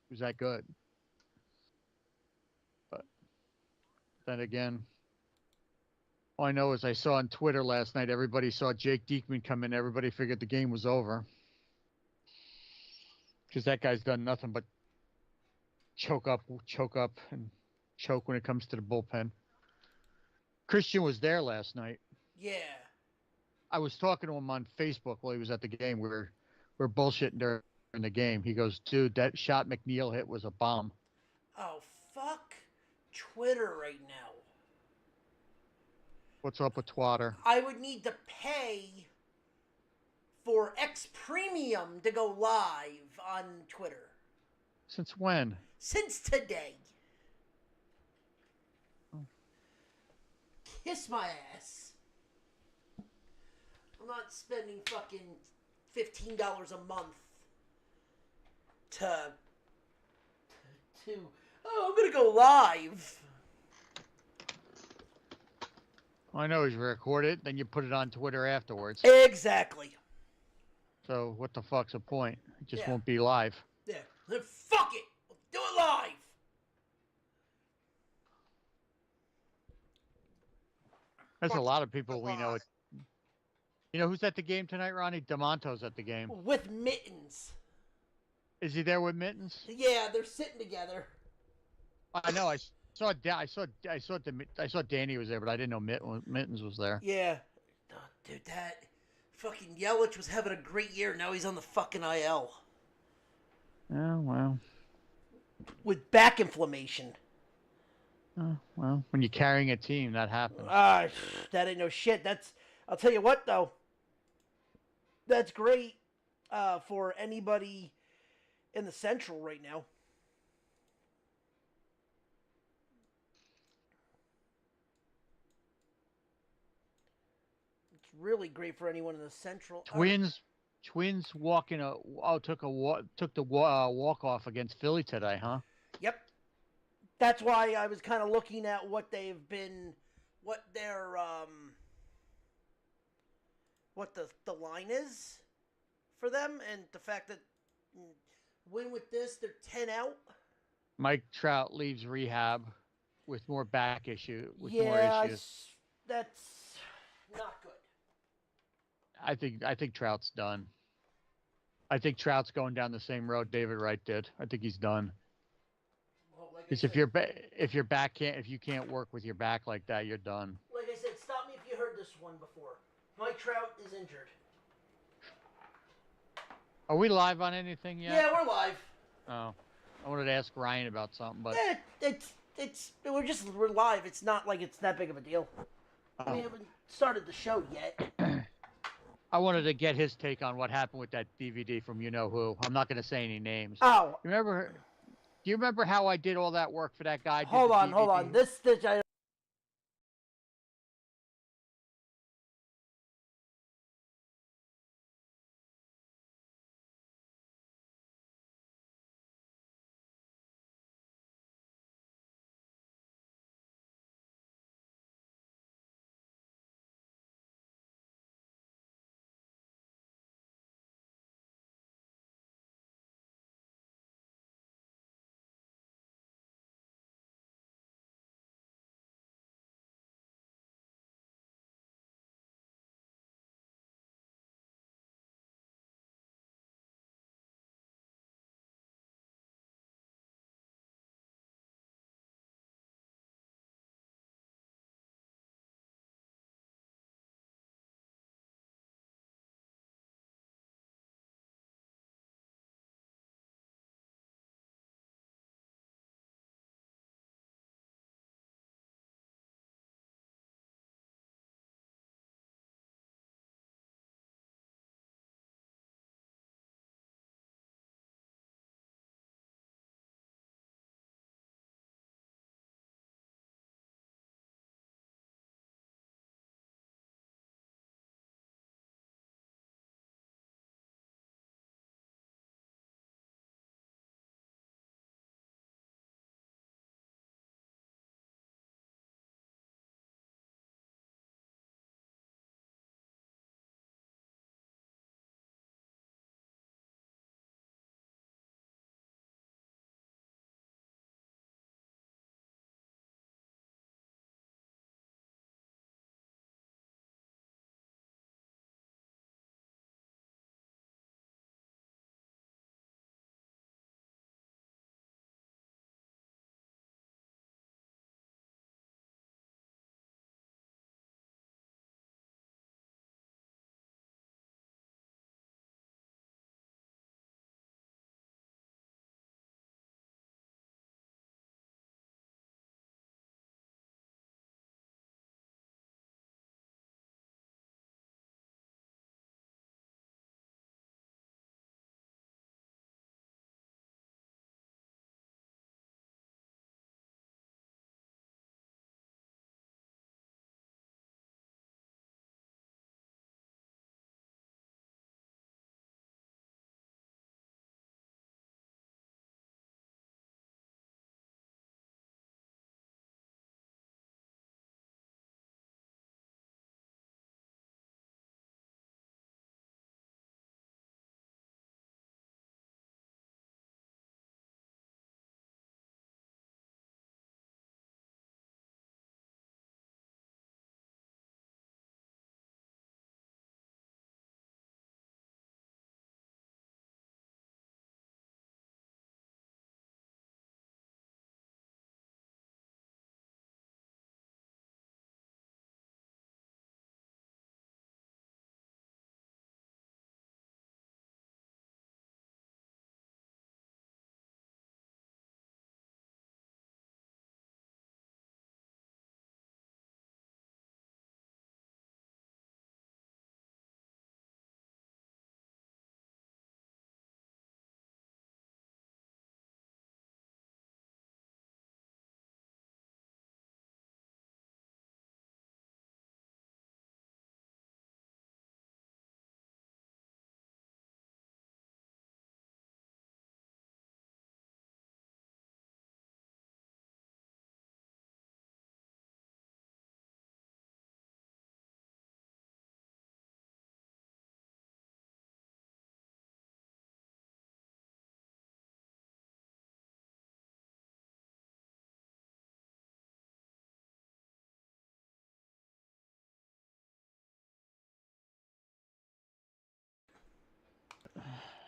He was that good. But then again, all I know is I saw on Twitter last night everybody saw Jake Diekman come in. Everybody figured the game was over because that guy's done nothing but choke up, and choke when it comes to the bullpen. Christian was there last night. Yeah. I was talking to him on Facebook while he was at the game. We are bullshitting during the game. He goes, "Dude, that shot McNeil hit was a bomb." Oh, fuck Twitter right now. What's up with Twatter? I would need to pay for X Premium to go live on Twitter. Since when? Since today. Kiss my ass. I'm not spending fucking $15 a month to I'm gonna go live. I know he's recorded. Then you put it on Twitter afterwards. Exactly. So what the fuck's the point? It just Yeah. won't be live. Yeah. Then fuck it. We'll do it live. There's a lot of people we know. Live. You know who's at the game tonight, Ronnie? Demonto's at the game. With mittens. Is he there with mittens? Yeah, they're sitting together. I know. I saw Danny was there, but I didn't know Mittens was there. Yeah. Oh, dude, that fucking Yelich was having a great year. Now he's on the fucking IL. Oh well. With back inflammation. Oh well. When you're carrying a team, that happens. That ain't no shit. I'll tell you what though. That's great for anybody in the Central right now. It's really great for anyone in the Central. Twins took the walk off against Philly today, huh? Yep. That's why I was kind of looking at what they've been, what their what the line is for them, and the fact that win with this, they're 10 out. Mike Trout leaves rehab with more more issues. That's not good. I think Trout's done. I think Trout's going down the same road David Wright did. I think he's done. Well, like Because if you can't work with your back like that, you're done. like I said, stop me if you heard this one before. Mike Trout is injured. Are we live on anything yet? Yeah, we're live. Oh, I wanted to ask Ryan about something, but we're live. It's not like it's that big of a deal. We haven't started the show yet. I wanted to get his take on what happened with that DVD from You Know Who. I'm not going to say any names. Oh, Do you remember how I did all that work for that guy? hold on. This I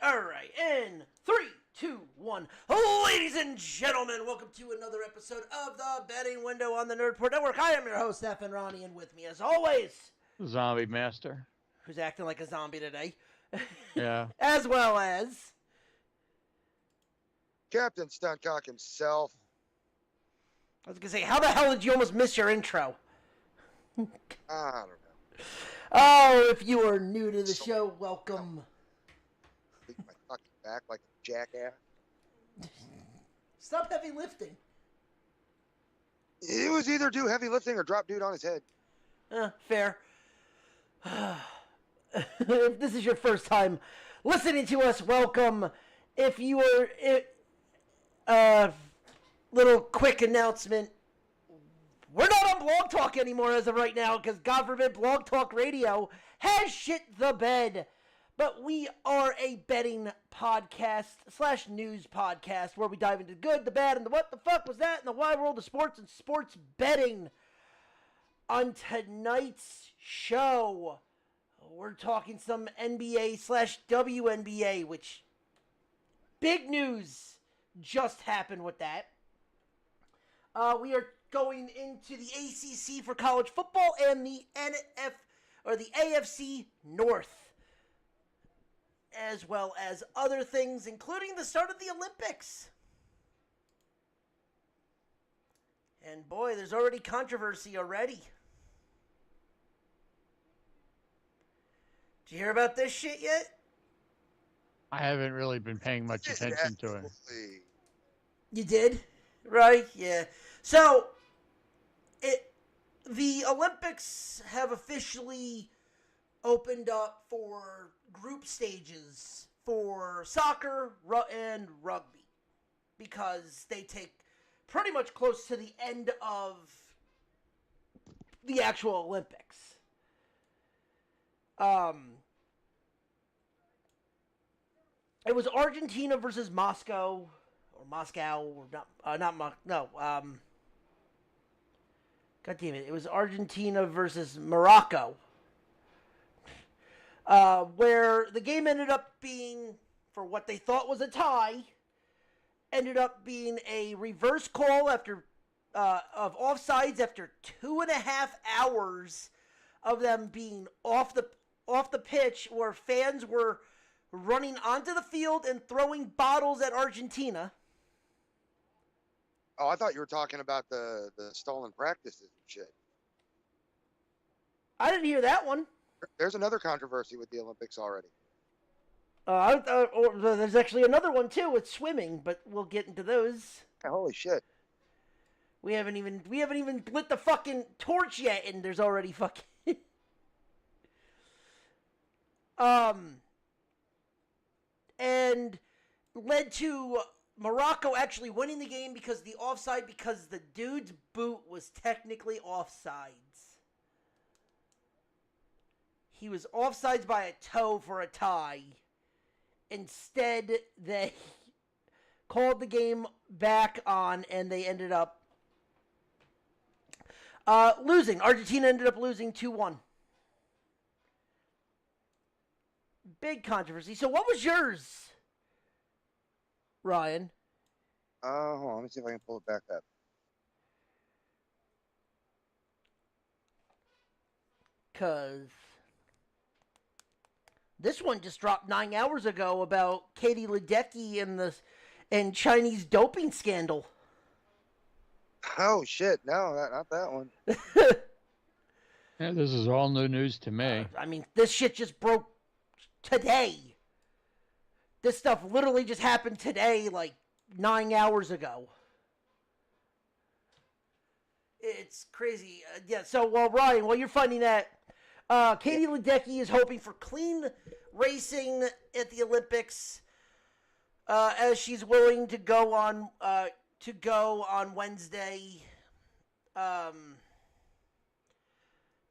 All right, in 3, 2, 1. Ladies and gentlemen, welcome to another episode of the Betting Window on the Nerdport Network. I am your host, Stephen Ronnie, and with me, as always, Zombie Master. who's acting like a zombie today. Yeah. As well as Captain Stuntcock himself. I was going to say, how the hell did you almost miss your intro? I don't know. Oh, if you are new to the show, welcome. Leave my fucking back like a jackass. Stop heavy lifting. It was either do heavy lifting or drop dude on his head. Fair. If this is your first time listening to us, welcome. If you are, little quick announcement. We're not on Blog Talk anymore as of right now because, God forbid, Blog Talk Radio has shit the bed. But we are a betting podcast / news podcast where we dive into the good, the bad, and the what the fuck was that in the wide world of sports and sports betting. On tonight's show, we're talking some NBA / WNBA, which big news just happened with that. We are going into the ACC for college football and the AFC North, as well as other things, including the start of the Olympics. And boy, there's already controversy already. Did you hear about this shit yet? I haven't really been paying much attention to it. You did? Right, yeah. So, the Olympics have officially opened up for group stages for soccer and rugby because they take pretty much close to the end of the actual Olympics. It was Argentina versus Moscow, or God damn it, it was Argentina versus Morocco, where the game ended up being, for what they thought was a tie, ended up being a reverse call after of offsides after 2.5 hours of them being off the pitch, where fans were running onto the field and throwing bottles at Argentina. Oh, I thought you were talking about the stolen practices and shit. I didn't hear that one. There's another controversy with the Olympics already. There's actually another one too with swimming, but we'll get into those. Holy shit. We haven't even lit the fucking torch yet, and there's already fucking and led to Morocco actually winning the game because the dude's boot was technically offsides. He was offsides by a toe for a tie. Instead, they called the game back on, and they ended up losing. Argentina ended up losing 2-1. Big controversy. So what was yours, Ryan? Hold on, let me see if I can pull it back up. Because this one just dropped 9 hours ago about Katie Ledecky and Chinese doping scandal. Oh shit, no, not that one. Yeah, this is all new news to me. I mean, this shit just broke today. This stuff literally just happened today, like 9 hours ago. It's crazy. So, Ryan, while you're finding that, Katie Ledecky is hoping for clean racing at the Olympics, as she's willing to go on Wednesday.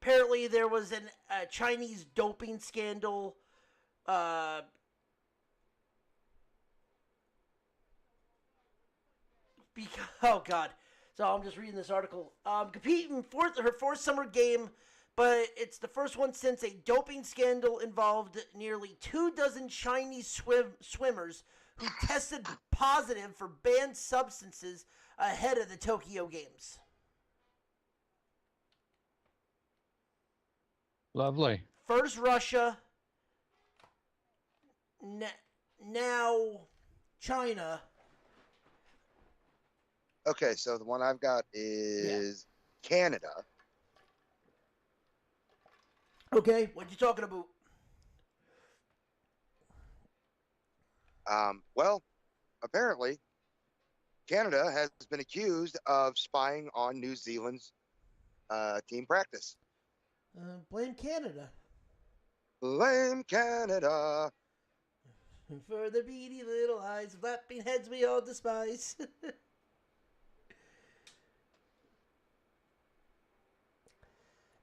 Apparently, there was a Chinese doping scandal. Oh God! So I'm just reading this article. Competing her fourth summer game but it's the first one since a doping scandal involved nearly 24 Chinese swimmers who tested positive for banned substances ahead of the Tokyo Games. Lovely. First Russia, now China. Okay, so the one I've got is Canada. Okay, what you talking about? Well, apparently, Canada has been accused of spying on New Zealand's team practice. Blame Canada. Blame Canada. For the beady little eyes, flapping heads we all despise.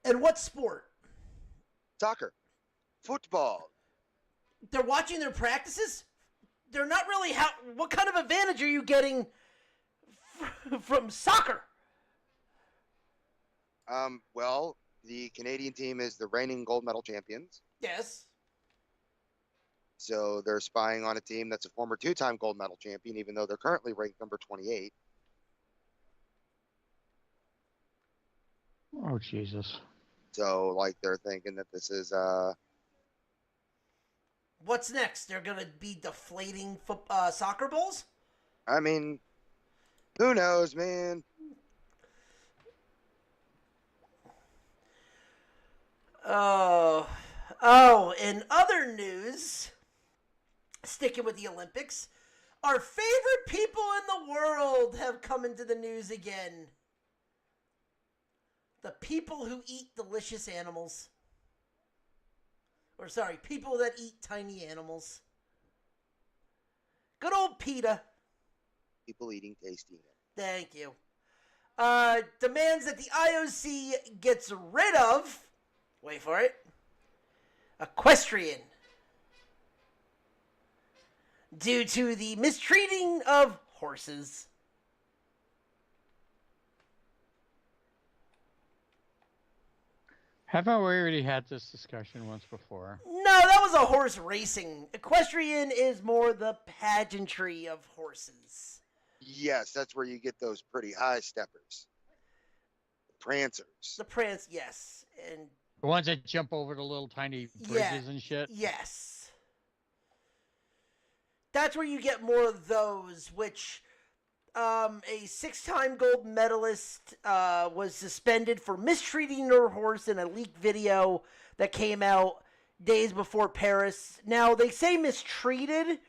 And what sport? Soccer. Football. They're watching their practices? They're not really what kind of advantage are you getting from soccer? Well, the Canadian team is the reigning gold medal champions. Yes. So they're spying on a team that's a former two-time gold medal champion, even though they're currently ranked number 28. Oh, Jesus. So, like, they're thinking that this is, What's next? They're going to be deflating soccer balls? I mean, who knows, man? Oh, in other news, sticking with the Olympics, our favorite people in the world have come into the news again. The people who eat delicious animals. Or sorry, people that eat tiny animals. Good old PETA. People eating tasty. Thank you. Demands that the IOC gets rid of, wait for it, equestrian. Due to the mistreating of horses. Haven't we already had this discussion once before? No, that was a horse racing. Equestrian is more the pageantry of horses. Yes, that's where you get those pretty high steppers. Prancers. The prance, yes. And The ones that jump over the little tiny bridges and shit? yes. That's where you get more of those, which a 6-time gold medalist was suspended for mistreating her horse in a leaked video that came out days before Paris. Now, they say mistreated,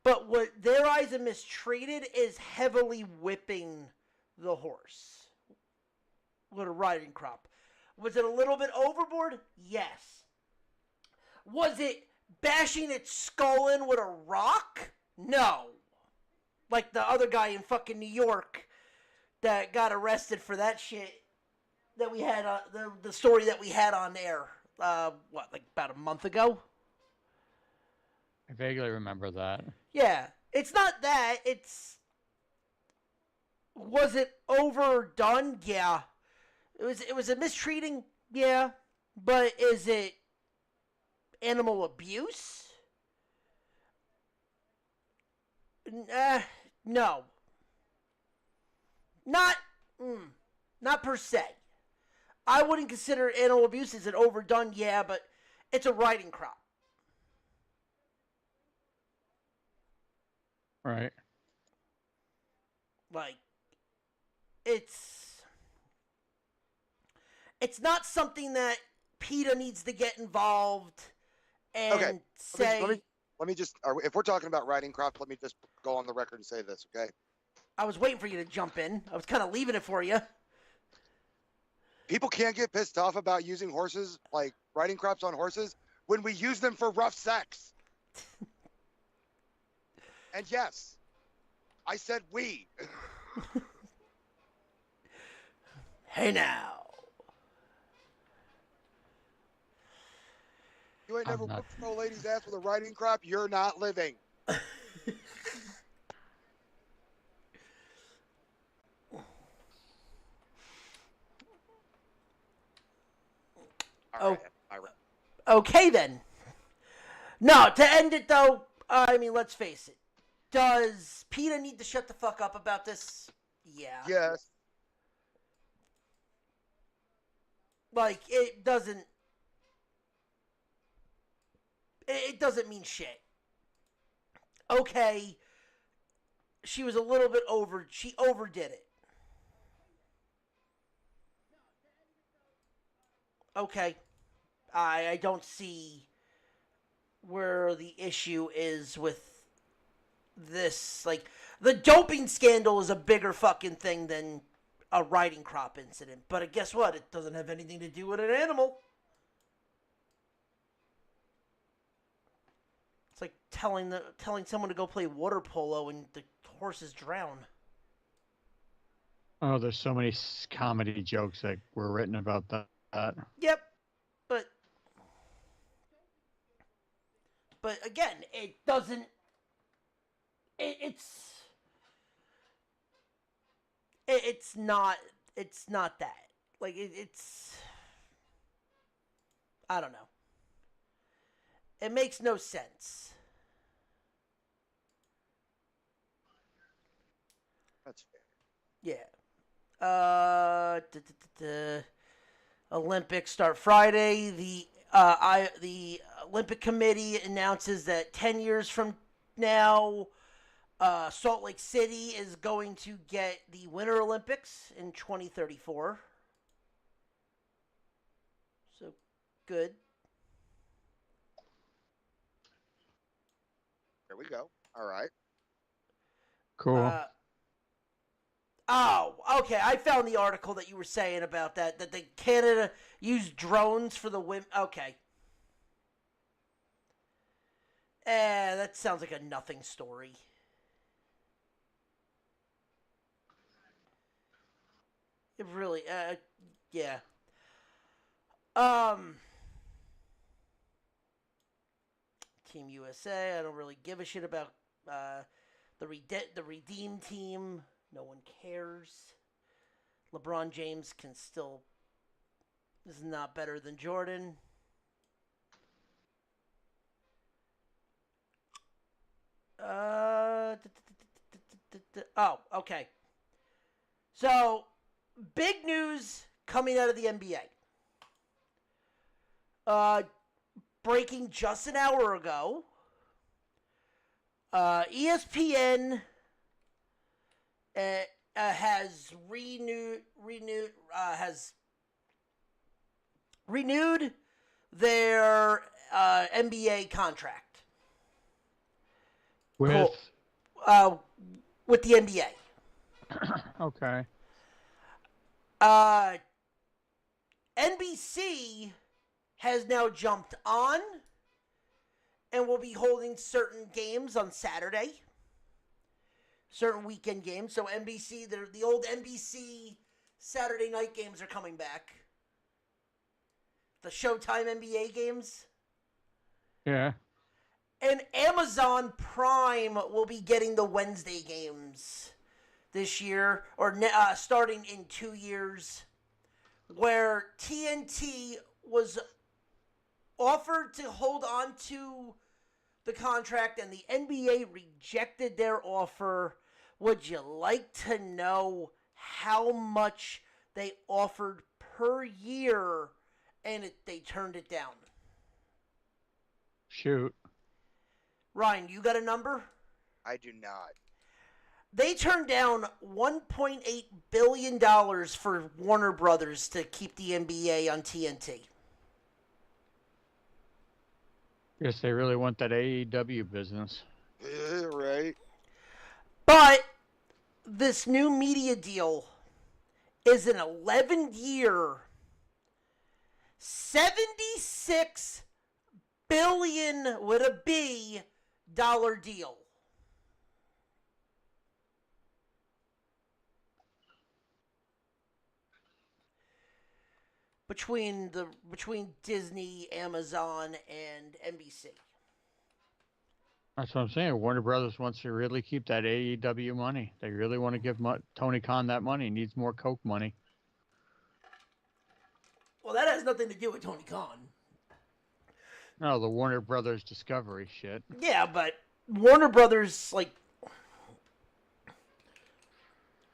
but what their eyes of mistreated is heavily whipping the horse with a riding crop. Was it a little bit overboard? Yes. Was it bashing its skull in with a rock? No. Like the other guy in fucking New York that got arrested for that shit that we had, the story that we had on air, like about a month ago? I vaguely remember that. Yeah. It's not that. Was it overdone? Yeah. It was a mistreating? Yeah. But is it animal abuse? No. Not per se. I wouldn't consider animal abuse. Is it overdone? Yeah, but it's a riding crop. Right. Like, it's not something that PETA needs to get involved and say... Let me just, if we're talking about riding crops, let me just go on the record and say this, okay? I was waiting for you to jump in. I was kind of leaving it for you. People can't get pissed off about using horses, like riding crops on horses, when we use them for rough sex. And yes, I said we. Hey now. You ain't never whooped no lady's ass with a riding crop, you're not living. All right. All right. Okay, then. No, to end it, though, I mean, let's face it. Does PETA need to shut the fuck up about this? Yeah. Yes. Like, it doesn't mean shit. Okay, she was a little bit she overdid it. Okay. I don't see where the issue is with this. Like, the doping scandal is a bigger fucking thing than a riding crop incident. But guess what? It doesn't have anything to do with an animal. It's like telling someone to go play water polo and the horses drown. Oh, there's so many comedy jokes that were written about that. Yep. But again, it doesn't. It's not. It's not that. Like it's. I don't know. It makes no sense. That's fair. Yeah. Olympics start Friday. The Olympic Committee announces that 10 years from now, Salt Lake City is going to get the Winter Olympics in 2034. So, good. There we go. All right. Cool. Okay. I found the article that you were saying about that the Canada used drones for the women. Okay. That sounds like a nothing story. It really, yeah. Team USA, I don't really give a shit about the Redeem team. No one cares. LeBron James is not better than Jordan. Okay. So, big news coming out of the NBA. Breaking just an hour ago, ESPN has renewed their NBA contract. With with the NBA. Okay. NBC has now jumped on and will be holding certain games on Saturday. Certain weekend games. So NBC, the old NBC Saturday night games are coming back. The Showtime NBA games. Yeah. And Amazon Prime will be getting the Wednesday games this year, or starting in 2 years, where TNT was offered to hold on to the contract and the NBA rejected their offer. Would you like to know how much they offered per year and they turned it down? Shoot. Ryan, you got a number? I do not. They turned down $1.8 billion for Warner Brothers to keep the NBA on TNT. Guess they really want that AEW business. Right. But this new media deal is an 11-year, $76 billion with a B dollar deal. Between Disney, Amazon, and NBC. That's what I'm saying. Warner Brothers wants to really keep that AEW money. They really want to give Tony Khan that money. He needs more Coke money. Well, that has nothing to do with Tony Khan. No, the Warner Brothers Discovery shit. Yeah, but Warner Brothers, like,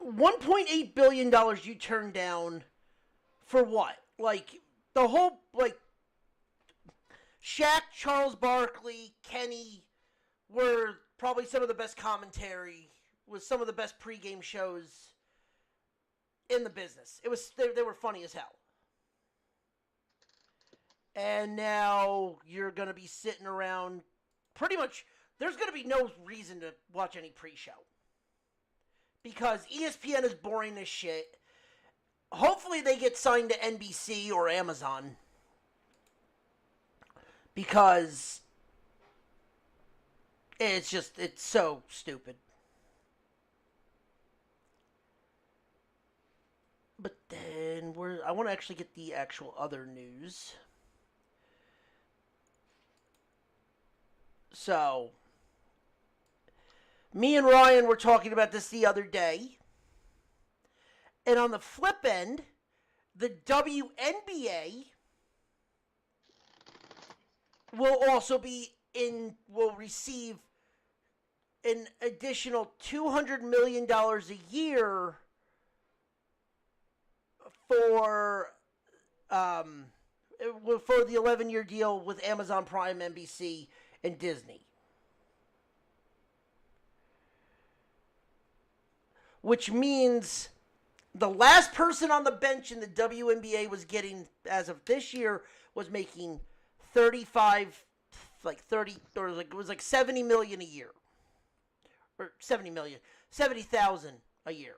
$1.8 billion you turned down for what? Like, the whole, like, Shaq, Charles Barkley, Kenny were probably some of the best commentary, was some of the best pregame shows in the business. They were funny as hell. And now you're going to be sitting around pretty much, there's going to be no reason to watch any pre-show. Because ESPN is boring as shit. Hopefully they get signed to NBC or Amazon. Because it's so stupid. But then I want to actually get the actual other news. So, me and Ryan were talking about this the other day. And on the flip end, the WNBA will receive an additional $200 million a year for the 11-year deal with Amazon Prime, NBC, and Disney. Which means the last person on the bench in the WNBA was getting, as of this year, was making 35, like 30, or like it was like 70 million a year. Or 70 million, 70,000 a year.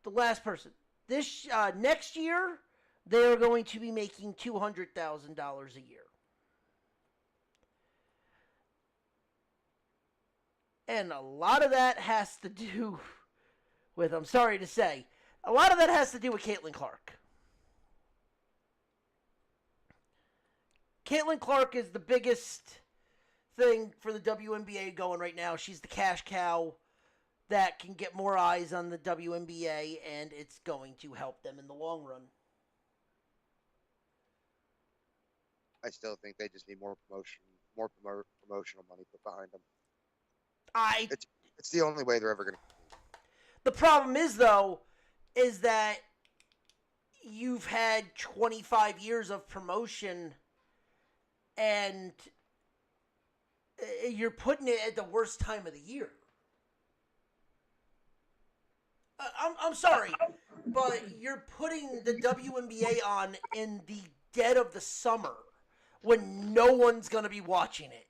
The last person. This next year, they're going to be making $200,000 a year. And a lot of that has to do with, I'm sorry to say, a lot of that has to do with Caitlin Clark. Caitlin Clark is the biggest thing for the WNBA going right now. She's the cash cow that can get more eyes on the WNBA, and it's going to help them in the long run. I still think they just need more promotional money put behind them. It's the only way they're ever going to. The problem is, though, is that you've had 25 years of promotion, and you're putting it at the worst time of the year. I'm sorry, but you're putting the WNBA on in the dead of the summer when no one's going to be watching it.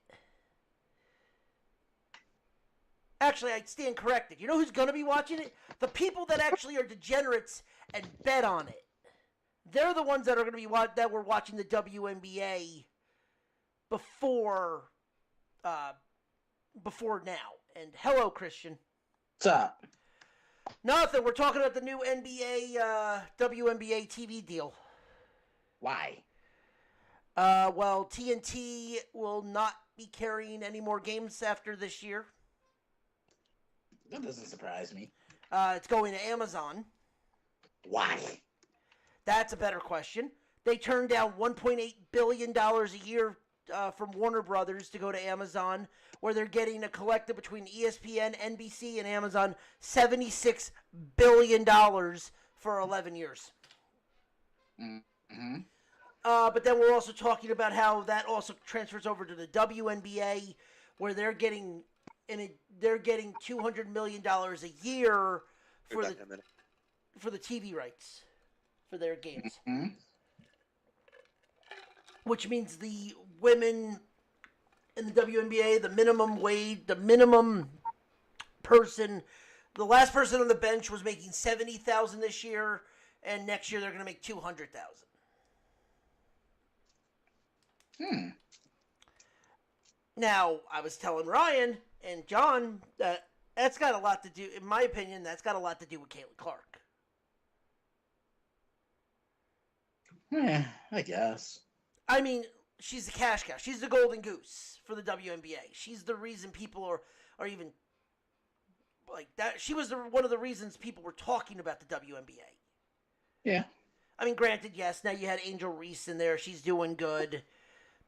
Actually, I stand corrected. You know who's going to be watching it? The people that actually are degenerates and bet on it. They're the ones that are going to be that were watching the WNBA before now. And hello, Christian. What's up? Nothing. We're talking about the new WNBA TV deal. Why? Well, TNT will not be carrying any more games after this year. That doesn't surprise me. It's going to Amazon. Why? That's a better question. They turned down $1.8 billion a year from Warner Brothers to go to Amazon, where they're getting a collective between ESPN, NBC, and Amazon $76 billion for 11 years. Mm-hmm. But then we're also talking about how that also transfers over to the WNBA, where they're getting $200 million a year for the TV rights for their games. Mm-hmm. Which means the women in the WNBA, the minimum wage, the minimum person, the last person on the bench was making $70,000 this year, and next year they're going to make $200,000. Now, I was telling Ryan and John that that's got a lot to do, in my opinion, that's got a lot to do with Caitlin Clark. Yeah, I guess. I mean, she's the cash cow. She's the golden goose for the WNBA. She's the reason people are even like that. She was one of the reasons people were talking about the WNBA. Yeah. I mean, granted, yes, now you had Angel Reese in there. She's doing good.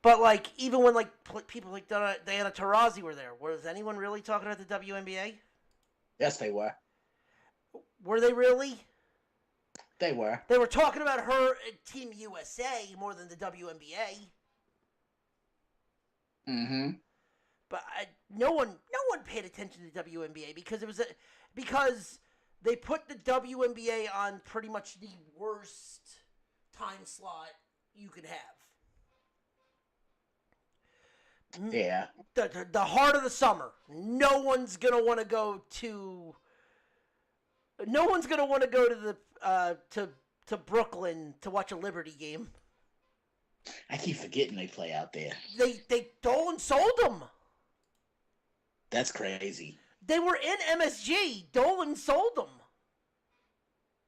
But, like, even when, like, people like Diana Taurasi were there, was anyone really talking about the WNBA? Yes, they were. Were they really? They were. They were talking about her at Team USA more than the WNBA. Mm-hmm. But no one paid attention to the WNBA because they put the WNBA on pretty much the worst time slot you could have. Yeah. The heart of the summer. No one's gonna want to go to the to Brooklyn to watch a Liberty game. I keep forgetting they play out there. They Dolan sold them. That's crazy. They were in MSG. Dolan sold them.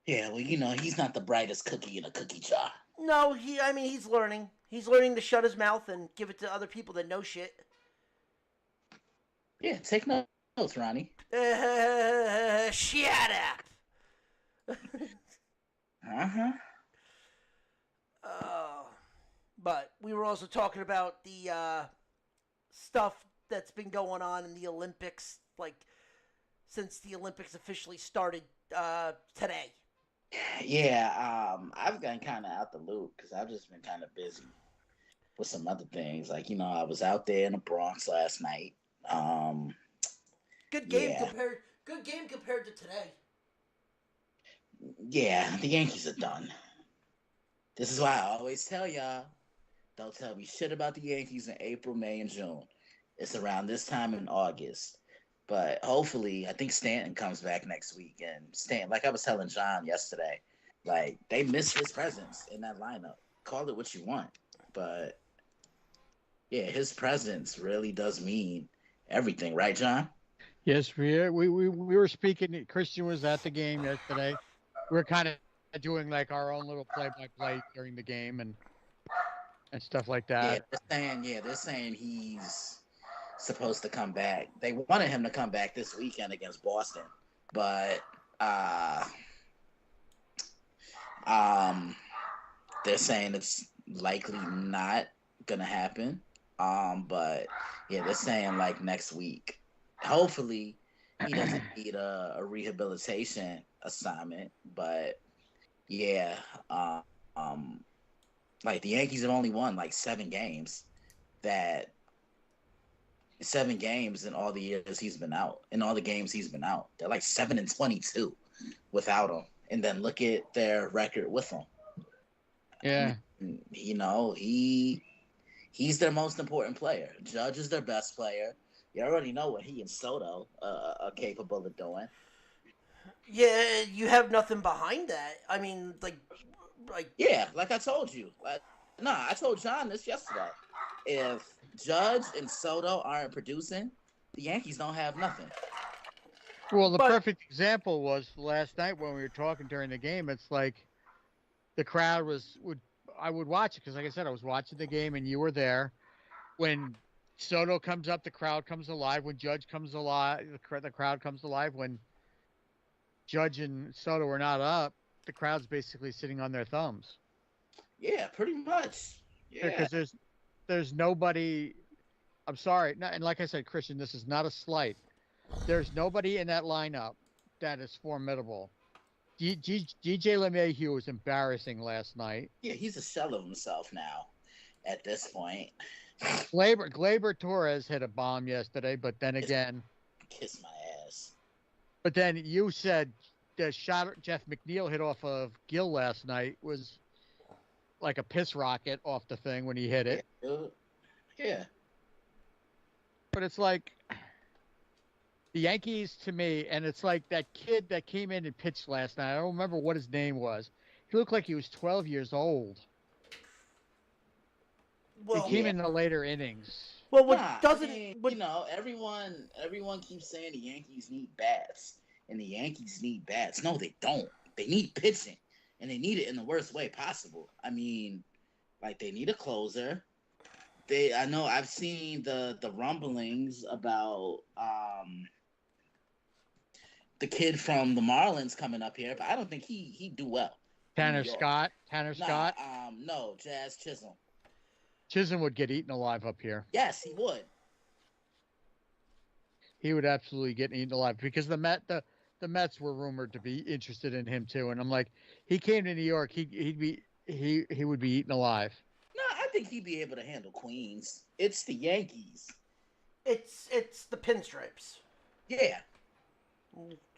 Yeah, well, he's not the brightest cookie in a cookie jar. No, he's learning. He's learning to shut his mouth and give it to other people that know shit. Yeah, take notes, Ronnie. Shut up. Uh-huh. But we were also talking about the stuff that's been going on in the Olympics, like, since the Olympics officially started today. Yeah, I've gotten kind of out the loop because I've just been kind of busy with some other things. Like, I was out there in the Bronx last night. Good game yeah. compared to today. Yeah, the Yankees are done. This is why I always tell y'all, don't tell me shit about the Yankees in April, May, and June. It's around this time in August. But hopefully, I think Stanton comes back next week. And Stanton, like I was telling John yesterday, like, they missed his presence in that lineup. Call it what you want. But, yeah, his presence really does mean everything. Right, John? Yes, we were speaking. Christian was at the game yesterday. We were kind of doing like our own little play-by-play during the game and stuff like that. Yeah, they're saying he's supposed to come back. They wanted him to come back this weekend against Boston, but they're saying it's likely not gonna happen. But yeah, they're saying like next week. Hopefully, he doesn't need a rehabilitation assignment. But yeah, like the Yankees have only won like 7 games. 7 games in all the years he's been out. In all the games he's been out, they're like 7-22 without him. And then look at their record with him. Yeah, he's their most important player. Judge is their best player. You already know what he and Soto are capable of doing. Yeah, you have nothing behind that. I mean, like yeah, like I told you. I told John this yesterday. If Judge and Soto aren't producing, the Yankees don't have nothing. well, the perfect example was last night when we were talking during the game. It's like the crowd I would watch it because, like I said, I was watching the game and you were there. When Soto comes up, the crowd comes alive. When Judge comes alive, the crowd comes alive. When Judge and Soto are not up, the crowd's basically sitting on their thumbs. Yeah, pretty much. Yeah, Because there's nobody. I'm sorry, and like I said, Christian, this is not a slight. There's nobody in that lineup that is formidable. DJ LeMahieu was embarrassing last night. Yeah, he's a shell of himself now. At this point, Gleyber Torres hit a bomb yesterday, but then again, kiss my ass. But then you said the shot Jeff McNeil hit off of Gill last night was like a piss rocket off the thing when he hit it. Yeah. But it's like the Yankees to me, and it's like that kid that came in and pitched last night. I don't remember what his name was. He looked like he was 12 years old. Well, he came in the later innings. Well, everyone keeps saying the Yankees need bats, and the Yankees need bats. No, they don't. They need pitching, and they need it in the worst way possible. I mean, like, they need a closer. I know I've seen the rumblings about the kid from the Marlins coming up here, but I don't think he'd do well. in New Tanner York. Scott. Tanner Nah, Scott. no, Jazz Chisholm. Chisholm would get eaten alive up here. Yes, he would. He would absolutely get eaten alive because the Mets were rumored to be interested in him too. And I'm like, he came to New York, he would be eaten alive. No, I think he'd be able to handle Queens. It's the Yankees. It's the pinstripes. Yeah.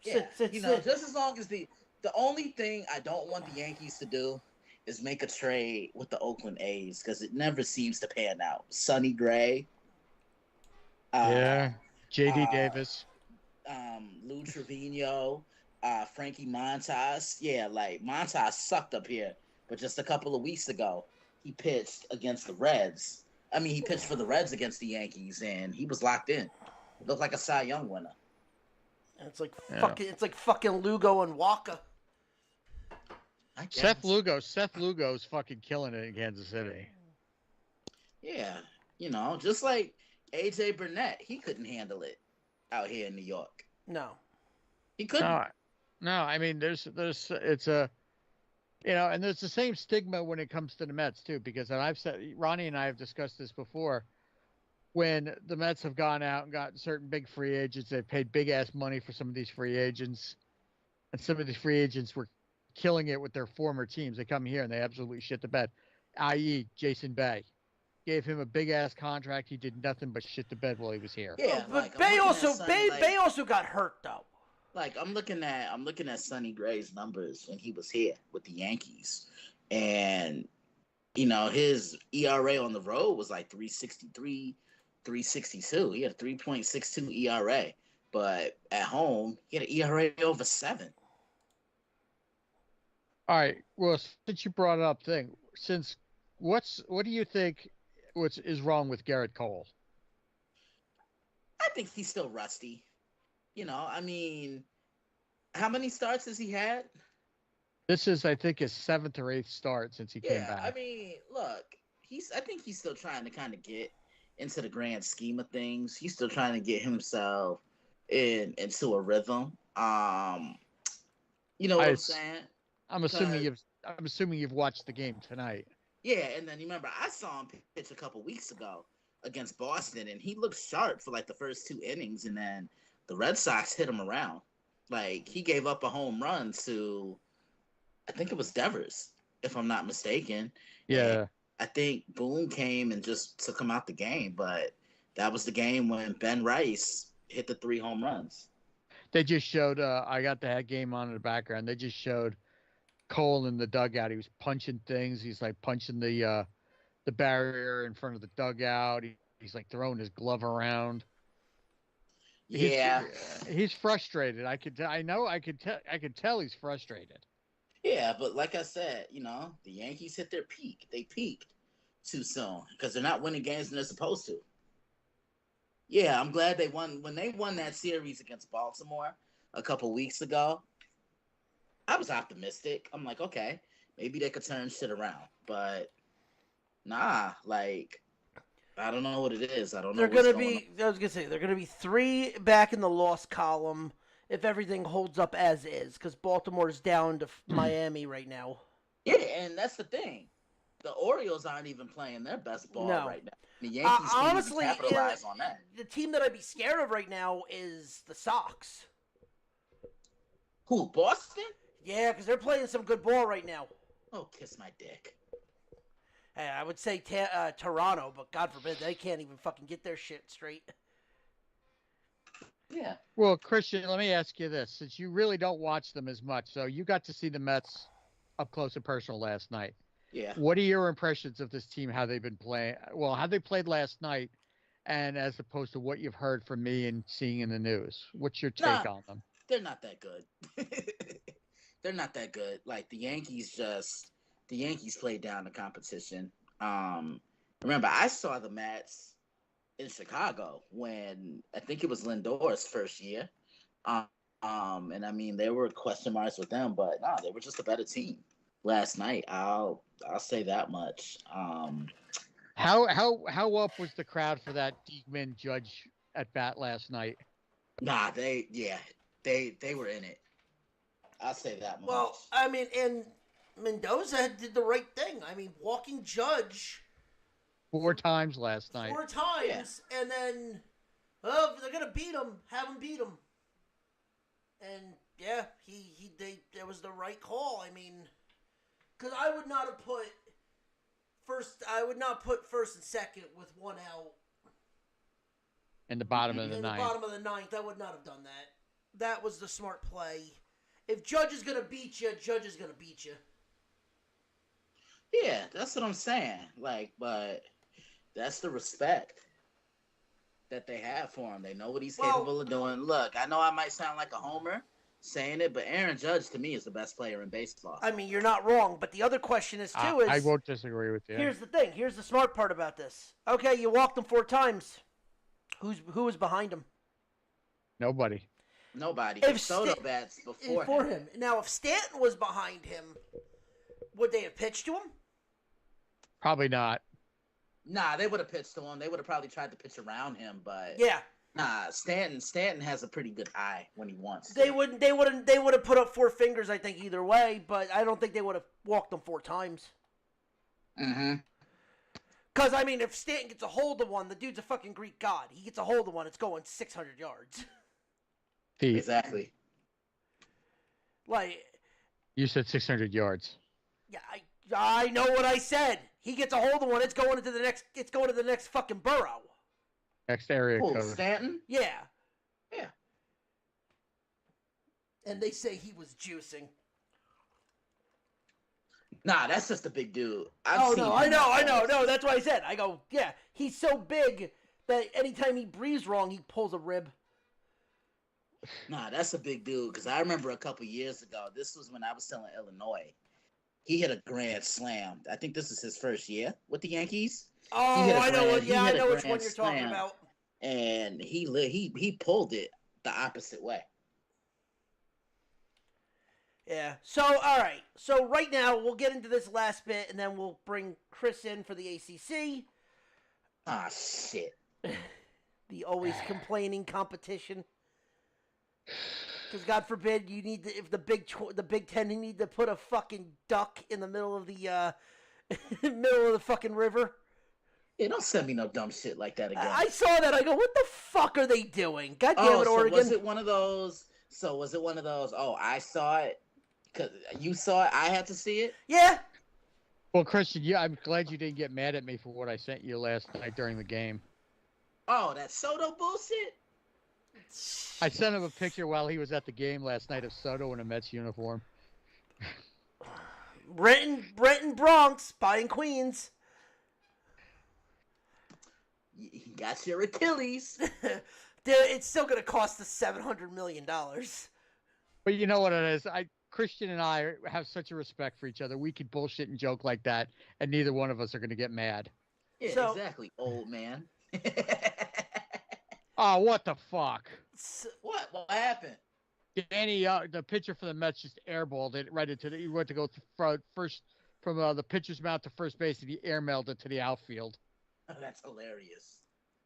Yeah. It's Just as long as the only thing I don't want the Yankees to do is make a trade with the Oakland A's because it never seems to pan out. Sonny Gray. Yeah. JD uh, Davis. Lou Trevino, Frankie Montas. Yeah, like Montas sucked up here, but just a couple of weeks ago, he pitched against the Reds. I mean, he pitched for the Reds against the Yankees, and he was locked in. Looked like a Cy Young winner. It's like fucking Lugo and Waka. Seth Lugo's fucking killing it in Kansas City. Yeah, just like AJ Burnett, he couldn't handle it out here in New York. No, he couldn't. No. I mean, it's a, and there's the same stigma when it comes to the Mets too, because I've said, Ronnie and I have discussed this before. When the Mets have gone out and got certain big free agents, they've paid big ass money for some of these free agents, and some of these free agents were killing it with their former teams. They come here and they absolutely shit the bed. I.e., Jason Bay. Gave him a big ass contract. He did nothing but shit the bed while he was here. Yeah, but Bay also got hurt though. Like I'm looking at Sonny Gray's numbers when he was here with the Yankees, and his ERA on the road was like 3.63, 3.62. He had a 3.62 ERA, but at home he had an ERA over 7. All right. Well, since you brought it up, what do you think is wrong with Garrett Cole? I think he's still rusty. I mean, how many starts has he had? This is, I think, his 7th or 8th start since he came back. I mean, look, I think he's still trying to kind of get into the grand scheme of things. He's still trying to get himself into a rhythm. You know what I'm saying? I'm assuming you've watched the game tonight. Yeah, and then remember, I saw him pitch a couple weeks ago against Boston, and he looked sharp for like the first 2 innings, and then the Red Sox hit him around. Like, he gave up a home run to, I think it was Devers, if I'm not mistaken. Yeah. And I think Boone came and just took him out the game, but that was the game when Ben Rice hit the 3 home runs. They just showed, I got the game on in the background. They just showed Cole in the dugout. He was punching things. He's like punching the barrier in front of the dugout. He's like throwing his glove around. Yeah, he's frustrated. I could tell he's frustrated. Yeah, but like I said, the Yankees hit their peak. They peaked too soon because they're not winning games when they're supposed to. Yeah, I'm glad they won. When they won that series against Baltimore a couple weeks ago, I was optimistic. I'm like, okay, maybe they could turn shit around. But nah, like, I don't know what it is. I don't know what's going on. I was gonna say they're gonna be 3 back in the loss column if everything holds up as is, because Baltimore's down to Miami right now. Yeah, and that's the thing. The Orioles aren't even playing their best ball right now. The Yankees honestly capitalize on that. The team that I'd be scared of right now is the Sox. Who, Boston? Yeah, because they're playing some good ball right now. Oh, kiss my dick. Hey, I would say Toronto, but God forbid they can't even fucking get their shit straight. Yeah. Well, Christian, let me ask you this. Since you really don't watch them as much, so you got to see the Mets up close and personal last night. Yeah. What are your impressions of this team, how they've been playing? Well, how they played last night, and as opposed to what you've heard from me and seeing in the news? What's your take on them? They're not that good. They're not that good. Like, the Yankees played down the competition. Remember, I saw the Mets in Chicago when I think it was Lindor's first year. And I mean, there were question marks with them, but no, they were just a better team last night. I'll say that much. How up was the crowd for that Diekman Judge at bat last night? Nah, they were in it. I'll say that much. Well, I mean, and Mendoza did the right thing. I mean, walking Judge 4 times last night. 4 times, and then, oh, they're gonna beat him. Have him beat him. And yeah, that was the right call. I mean, because I would not have put first. I would not put first and second with 1 out In the bottom of the in ninth. the bottom of the ninth. I would not have done that. That was the smart play. If Judge is gonna beat you, Judge is gonna beat you. Yeah, that's what I'm saying. Like, but that's the respect that they have for him. They know what he's capable of doing. Look, I know I might sound like a homer saying it, but Aaron Judge to me is the best player in baseball. I mean, you're not wrong, but the other question is too is I won't disagree with you. Here's the thing. Here's the smart part about this. Okay, you walked him 4 times. Who was behind him? Nobody. Nobody. If Soto bats before him. Now, if Stanton was behind him, would they have pitched to him? Probably not. Nah, they would have pitched to him. They would have probably tried to pitch around him, but Yeah. Nah, Stanton has a pretty good eye when he wants to. They would have put up 4 fingers, I think, either way, but I don't think they would have walked him 4 times. Mm-hmm. Because, I mean, if Stanton gets a hold of one, the dude's a fucking Greek god. He gets a hold of one, it's going 600 yards. Exactly. Like, You said 600 yards. yeah, I know what I said. He gets a hold of one, it's going to the next fucking borough. Next area Oh, cover. Stanton? Yeah. Yeah. And they say he was juicing. Nah, that's just a big dude. I know. No, that's what I said. I go, yeah, he's so big that anytime he breathes wrong, he pulls a rib. Nah, that's a big dude. Because I remember a couple years ago, this was when I was still in Illinois. He hit a grand slam. I think this is his first year with the Yankees. Oh, I know. Yeah, I know which one you're talking about. And he pulled it the opposite way. Yeah. So, all right. So, right now, we'll get into this last bit, and then we'll bring Chris in for the ACC. Ah, shit. The always complaining competition. Because God forbid you need to, if the Big Ten, you need to put a fucking duck in the middle of the fucking river. Yeah, don't send me no dumb shit like that again. I saw that. I go, what the fuck are they doing? God damn it, Oregon. Was it one of those? Oh, I saw it. Cause you saw it. I had to see it. Yeah. Well, Christian, yeah, I'm glad you didn't get mad at me for what I sent you last night during the game. Oh, that Soto bullshit. I sent him a picture while he was at the game last night of Soto in a Mets uniform. Brenton Bronx buying Queens. You got your Achilles. It's still going to cost us $700 million. But you know what it is? Christian and I have such a respect for each other. We could bullshit and joke like that, and neither one of us are going to get mad. Yeah, exactly, old man. Oh, what the fuck? What happened? Danny, the pitcher for the Mets just airballed it right into he went to go first from the pitcher's mound to first base, and he airmailed it to the outfield. Oh, that's hilarious.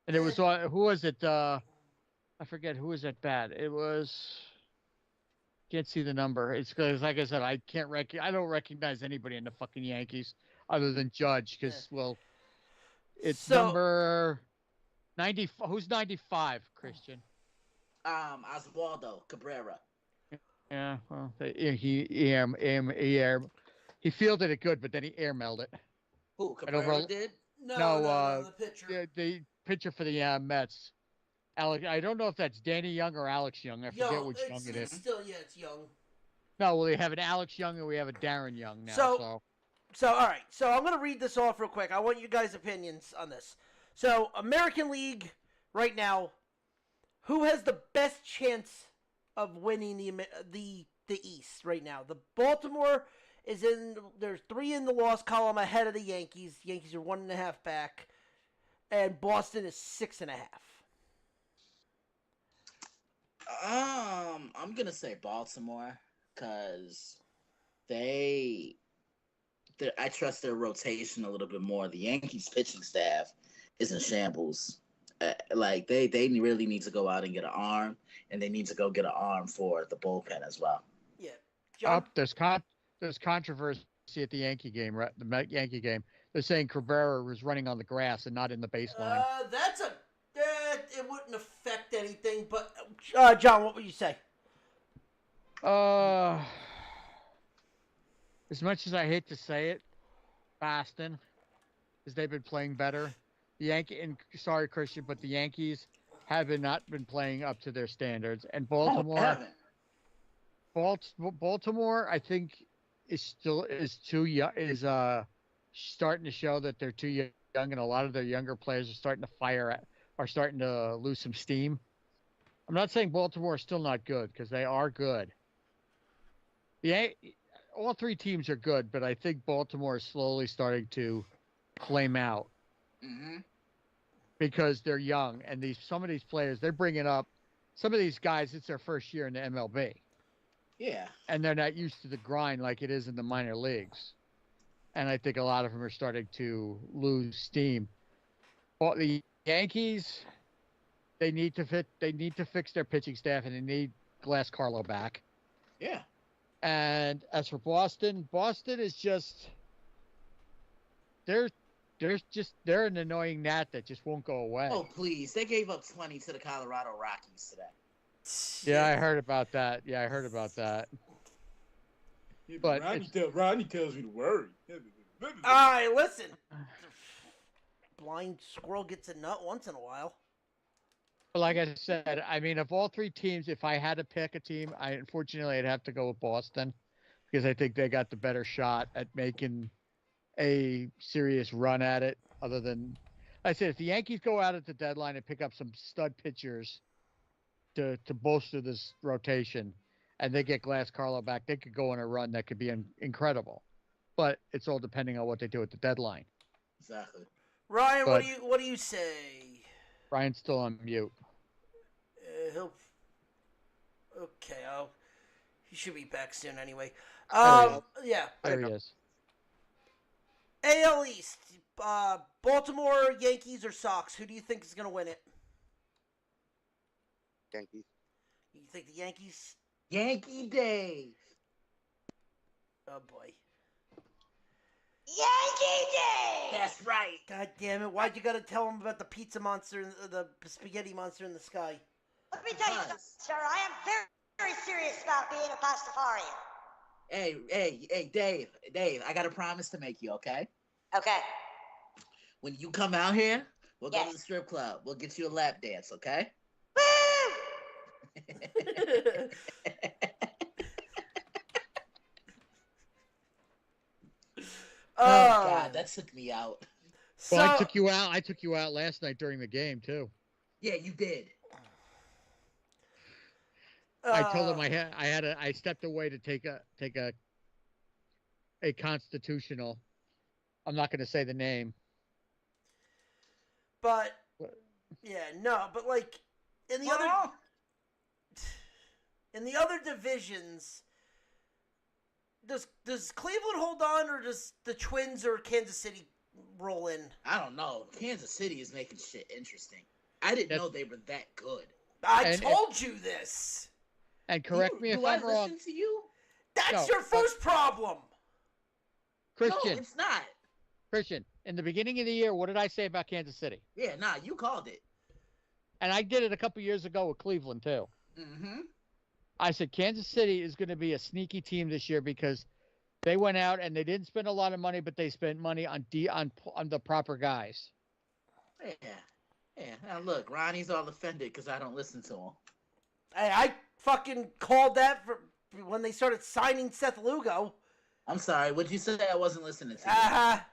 And it was who was it? I forget who was at bat. It was. Can't see the number. It's because, like I said, I don't recognize anybody in the fucking Yankees other than Judge. Because it's number 90. Who's 95? Christian. Oswaldo Cabrera. Yeah. Well, he fielded it good, but then he airmailed it. Who Cabrera did? No, the pitcher. The pitcher for the Mets. Alex, I don't know if that's Danny Young or Alex Young. I forget which Young it is. It's Young. No, well, we have an Alex Young and we have a Darren Young now. So all right. So I'm going to read this off real quick. I want you guys' opinions on this. So, American League right now, who has the best chance of winning the East right now? The Baltimore is there's 3 in the loss column ahead of the Yankees. The Yankees are 1.5 back, and Boston is 6.5. I'm gonna say Baltimore because I trust their rotation a little bit more. The Yankees pitching staff is in shambles. Like they really need to go out and get an arm, and they need to go get an arm for the bullpen as well. Yeah, John? There's controversy see at the Yankee game, right? The Yankee game. They're saying Cabrera was running on the grass and not in the baseline. It wouldn't affect anything. But John, what would you say? As much as I hate to say it, Boston, because they've been playing better. Sorry, Christian, but the Yankees have not been playing up to their standards, and Baltimore, I think is too young. Is starting to show that they're too young, and a lot of their younger players are starting to lose some steam. I'm not saying Baltimore is still not good, because they are good. All three teams are good, but I think Baltimore is slowly starting to flame out. Mm-hmm. Because they're young, and some of these players, they're bringing up some of these guys. It's their first year in the MLB. Yeah. And they're not used to the grind like it is in the minor leagues. And I think a lot of them are starting to lose steam. Well, the Yankees, they need to fix their pitching staff, and they need Glass Carlo back. Yeah. And as for Boston is just they're an annoying gnat that just won't go away. Oh please! They gave up 20 to the Colorado Rockies today. Yeah, I heard about that. Yeah, but Rodney tells me to worry. All right, listen. Blind squirrel gets a nut once in a while. Like I said, I mean, of all three teams, if I had to pick a team, unfortunately I'd have to go with Boston, because I think they got the better shot at making a serious run at it. Other than, like I said, if the Yankees go out at the deadline and pick up some stud pitchers to bolster this rotation, and they get Glass Carlo back, they could go on a run that could be incredible. But it's all depending on what they do at the deadline. Exactly. Ryan, what do you say? Ryan's still on mute. He should be back soon anyway. Yeah. There he is. AL East, Baltimore, Yankees, or Sox? Who do you think is going to win it? Yankees. You think the Yankees? Yankee Day. Oh boy. Yankee Day! That's right. God damn it! Why'd you gotta tell him about the pizza monster, the spaghetti monster in the sky? Let me tell you something, sir. I am very, very serious about being a Pastafarian. Hey, Dave, I got a promise to make you, okay? Okay. When you come out here, we'll go Yes. to the strip club. We'll get you a lap dance, okay? Woo! Oh God, that took me out. Well, I took you out. I took you out last night during the game too. Yeah, you did. I told him I stepped away to take a constitutional. I'm not going to say the name. But like in the other divisions, does Cleveland hold on, or does the Twins or Kansas City roll in? I don't know. Kansas City is making shit interesting. I didn't know they were that good. I told you this. And correct me if I'm wrong. Listen to you? That's your first problem. Christian. No, it's not. Christian, in the beginning of the year, what did I say about Kansas City? Yeah, you called it. And I did it a couple years ago with Cleveland too. Mm-hmm. I said Kansas City is going to be a sneaky team this year because they went out and they didn't spend a lot of money, but they spent money on the proper guys. Yeah. Now look, Ronnie's all offended because I don't listen to him. I fucking called that for when they started signing Seth Lugo. I'm sorry. What'd you say? I wasn't listening to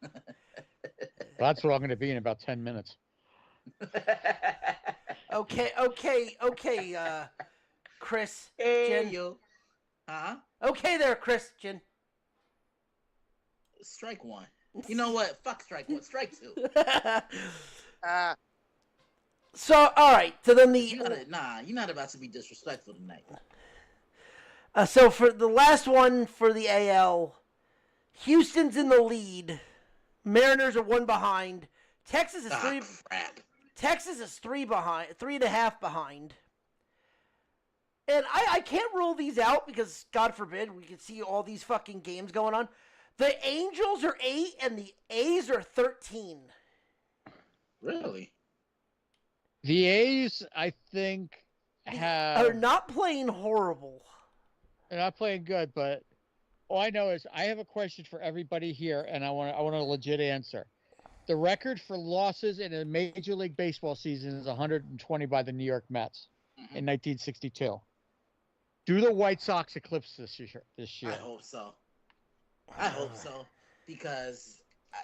you. That's what I'm going to be in about 10 minutes. Okay, Chris. Hey, Jen. you. Huh? Okay there, Christian. Strike one. You know what? Fuck strike one. Strike two. So, all right. So then You're not about to be disrespectful tonight. So for the last one for the AL, Houston's in the lead. Mariners are 1 behind. Texas is 3. Ah, crap. Texas is 3 behind, 3.5 behind. And I can't rule these out because, God forbid, we could see all these fucking games going on. The Angels are 8 and the A's are 13. Really? The A's, I think, Are not playing horrible. they're not playing good, but all I know is I have a question for everybody here, and I want a legit answer. The record for losses in a Major League Baseball season is 120 by the New York Mets in 1962. Do the White Sox eclipse this year? I hope so. I hope so. Because,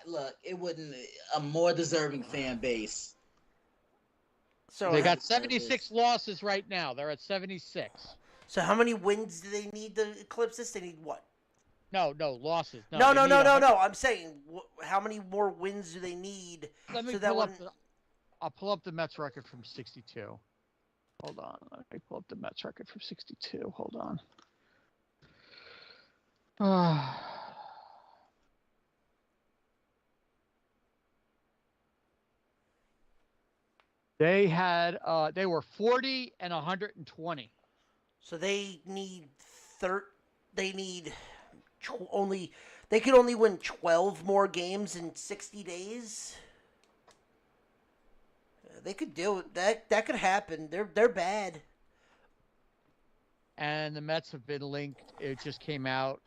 look, it wouldn't... A more deserving fan base. So they got 76 losses right now. They're at 76. So how many wins do they need to eclipse this? They need what? No, losses. No. I'm saying, how many more wins do they need? Let me pull up. I'll pull up the Mets record from 62. Hold on. Let me pull up the Mets record from 62. Hold on. They were 40 and 120. So they could only win 12 more games in 60 days. They could do it. That could happen. They're bad. And the Mets have been linked. It just came out.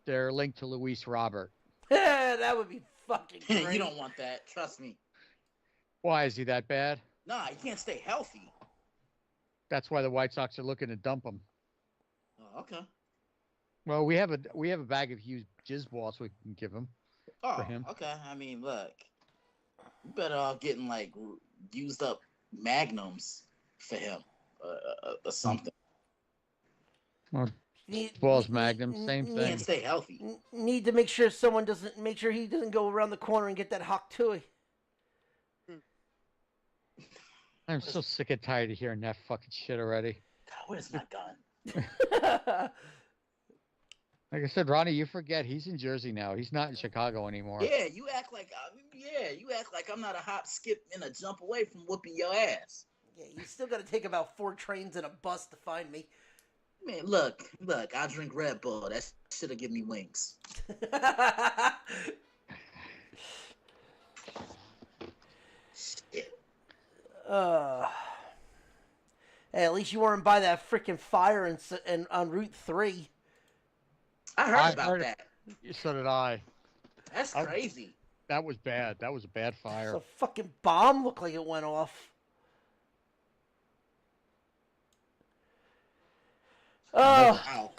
They're linked to Luis Robert. That would be fucking great. You don't want that. Trust me. Why is he that bad? Nah, he can't stay healthy. That's why the White Sox are looking to dump him. Oh, okay. Well, we have a bag of used jizz balls we can give him. Oh, for him. Okay. I mean, look, you better off getting like used up magnums for him or something. Well, balls, magnum, same He thing. can't stay healthy. Need to make sure he doesn't go around the corner and get that Hawk Tui. I'm so sick and tired of hearing that fucking shit already. God, where's my gun? Like I said, Ronnie, you forget he's in Jersey now. He's not in Chicago anymore. Yeah, you act like I'm not a hop, skip, and a jump away from whooping your ass. Yeah, you still got to take about 4 trains and a bus to find me. Man, look, I drink Red Bull. That shit'll give me wings. Shit. Hey, at least you weren't by that freaking fire and on Route 3. I heard about that. So did I. That's crazy. That was bad. That was a bad fire. The fucking bomb looked like it went off. Wow.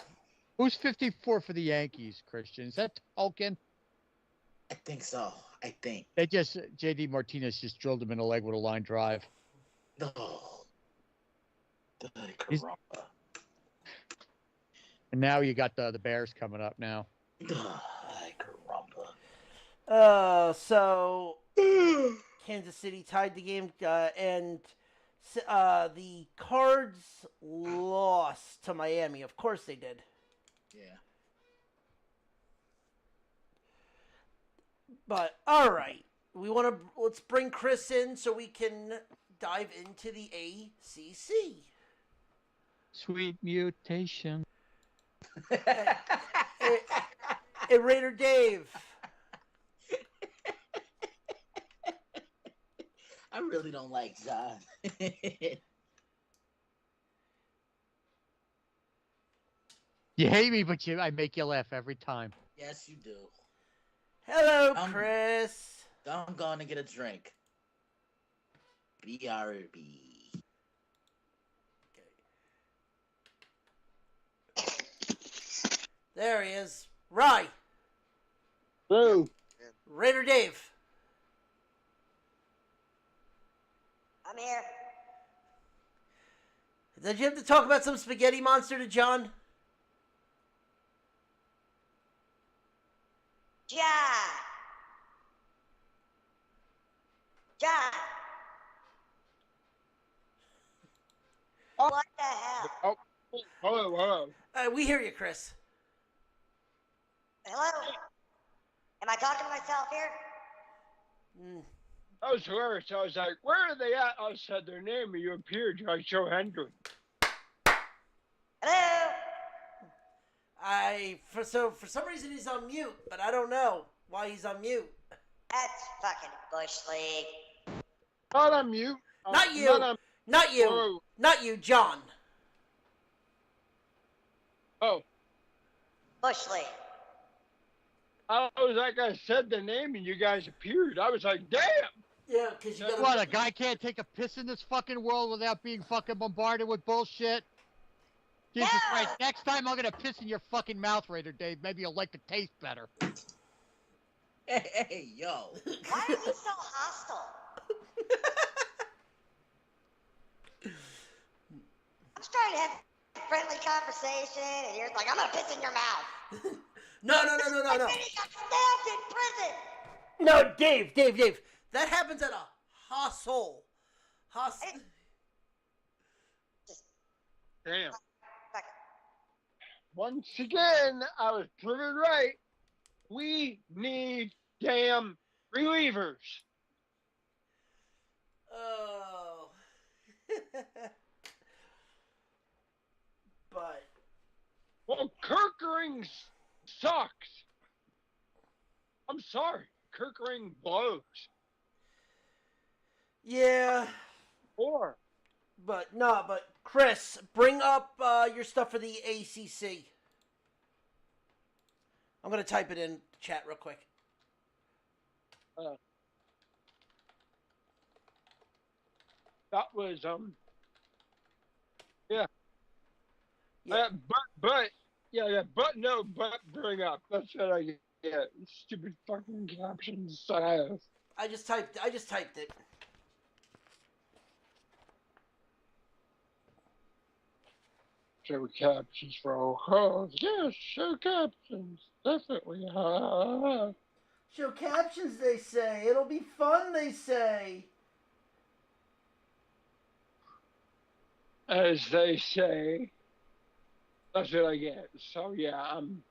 Who's 54 for the Yankees, Christian? Is that Tolkien? I think so. JD Martinez just drilled him in the leg with a line drive. Oh. And now you got the Bears coming up now. So Kansas City tied the game, and the Cards lost to Miami. Of course they did. Yeah. But all right, let's bring Chris in so we can dive into the ACC. Sweet mutation. Hey, Raider Dave. I really don't like John. You hate me, but I make you laugh every time. Yes, you do. Hello, Chris. I'm going to get a drink. BRB. There he is. Rye. Boo. Raider Dave. I'm here. Did you have to talk about some spaghetti monster to John? John. John. Oh. What the hell? Oh, hello. We hear you, Chris. Hello? Am I talking to myself here? That was hilarious. I was like, where are they at? I said their name and you appeared. I show Hendrick. For some reason he's on mute, but I don't know why he's on mute. That's fucking Bush League. Not on mute. Not you. Not you. Oh. Not you, John. Oh. Bush League. I was like, I said the name and you guys appeared. I was like, damn. Yeah, because you got What, a guy can't take a piss in this fucking world without being fucking bombarded with bullshit? Jesus Yeah. Christ, next time I'm gonna piss in your fucking mouth, Raider Dave. Maybe you'll like the taste better. Hey, yo. Why are you so hostile? I'm just trying to have a friendly conversation, and you're like, I'm gonna piss in your mouth. No. And then he got stabbed in prison. No, Dave. That happens at a hostel. Damn. Fuck. Once again, I was proven right. We need damn relievers. Oh. But. Well, Kirkering sucks. I'm sorry. Kirkering blows. Yeah. But Chris, bring up your stuff for the ACC. I'm gonna type it in chat real quick. That was yeah. Yeah. But bring up. That's what I get. Stupid fucking captions. I just typed it. Show captions for all calls. Yes, show captions. Definitely. Show captions, they say. It'll be fun, they say. As they say. That's what I get. So yeah, I'm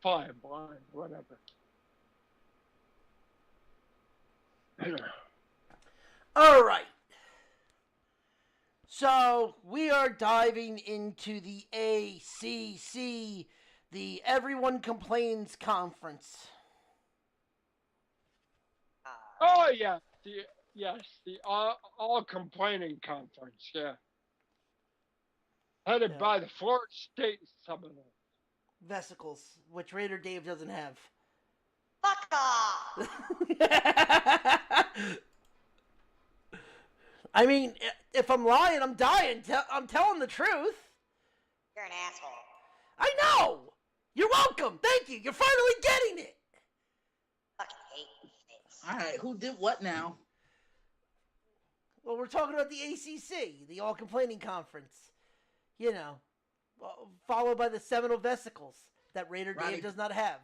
fine, blind, whatever. All right. So we are diving into the ACC, the Everyone Complains Conference. Oh yeah, the all complaining conference. Yeah, headed by the Florida State Seminoles. Vesicles, which Raider Dave doesn't have. Fuck off. I mean, if I'm lying, I'm dying. I'm telling the truth. You're an asshole. I know. You're welcome. Thank you. You're finally getting it. Fucking hate this. All right, who did what now? Well, we're talking about the ACC, the All Complaining Conference. You know, followed by the Seminole Vesicles that Raider Dave does not have.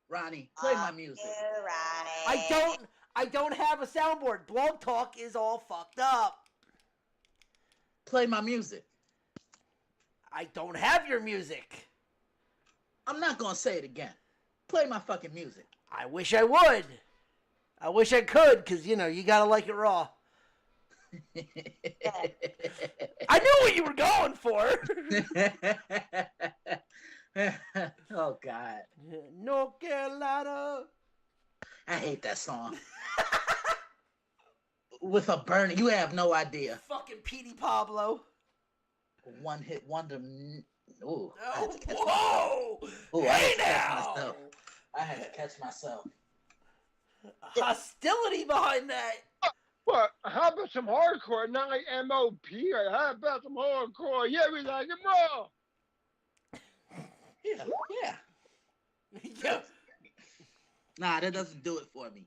Ronnie, play my music. You, Ronnie. I don't have a soundboard. Blog Talk is all fucked up. Play my music. I don't have your music. I'm not gonna say it again. Play my fucking music. I wish I would. I wish I could, because, you know, you gotta like it raw. I knew what you were going for. Oh, God. North Carolina. I hate that song. With a burning, you have no idea. Fucking Petey Pablo. One hit wonder. Ooh. Whoa! Ooh, Hey now! I had to catch myself. Hostility behind that. What? How about some hardcore? Not like MOP. Or how about some hardcore? Yeah, we like it raw. Yeah. Yeah. Nah, that doesn't do it for me.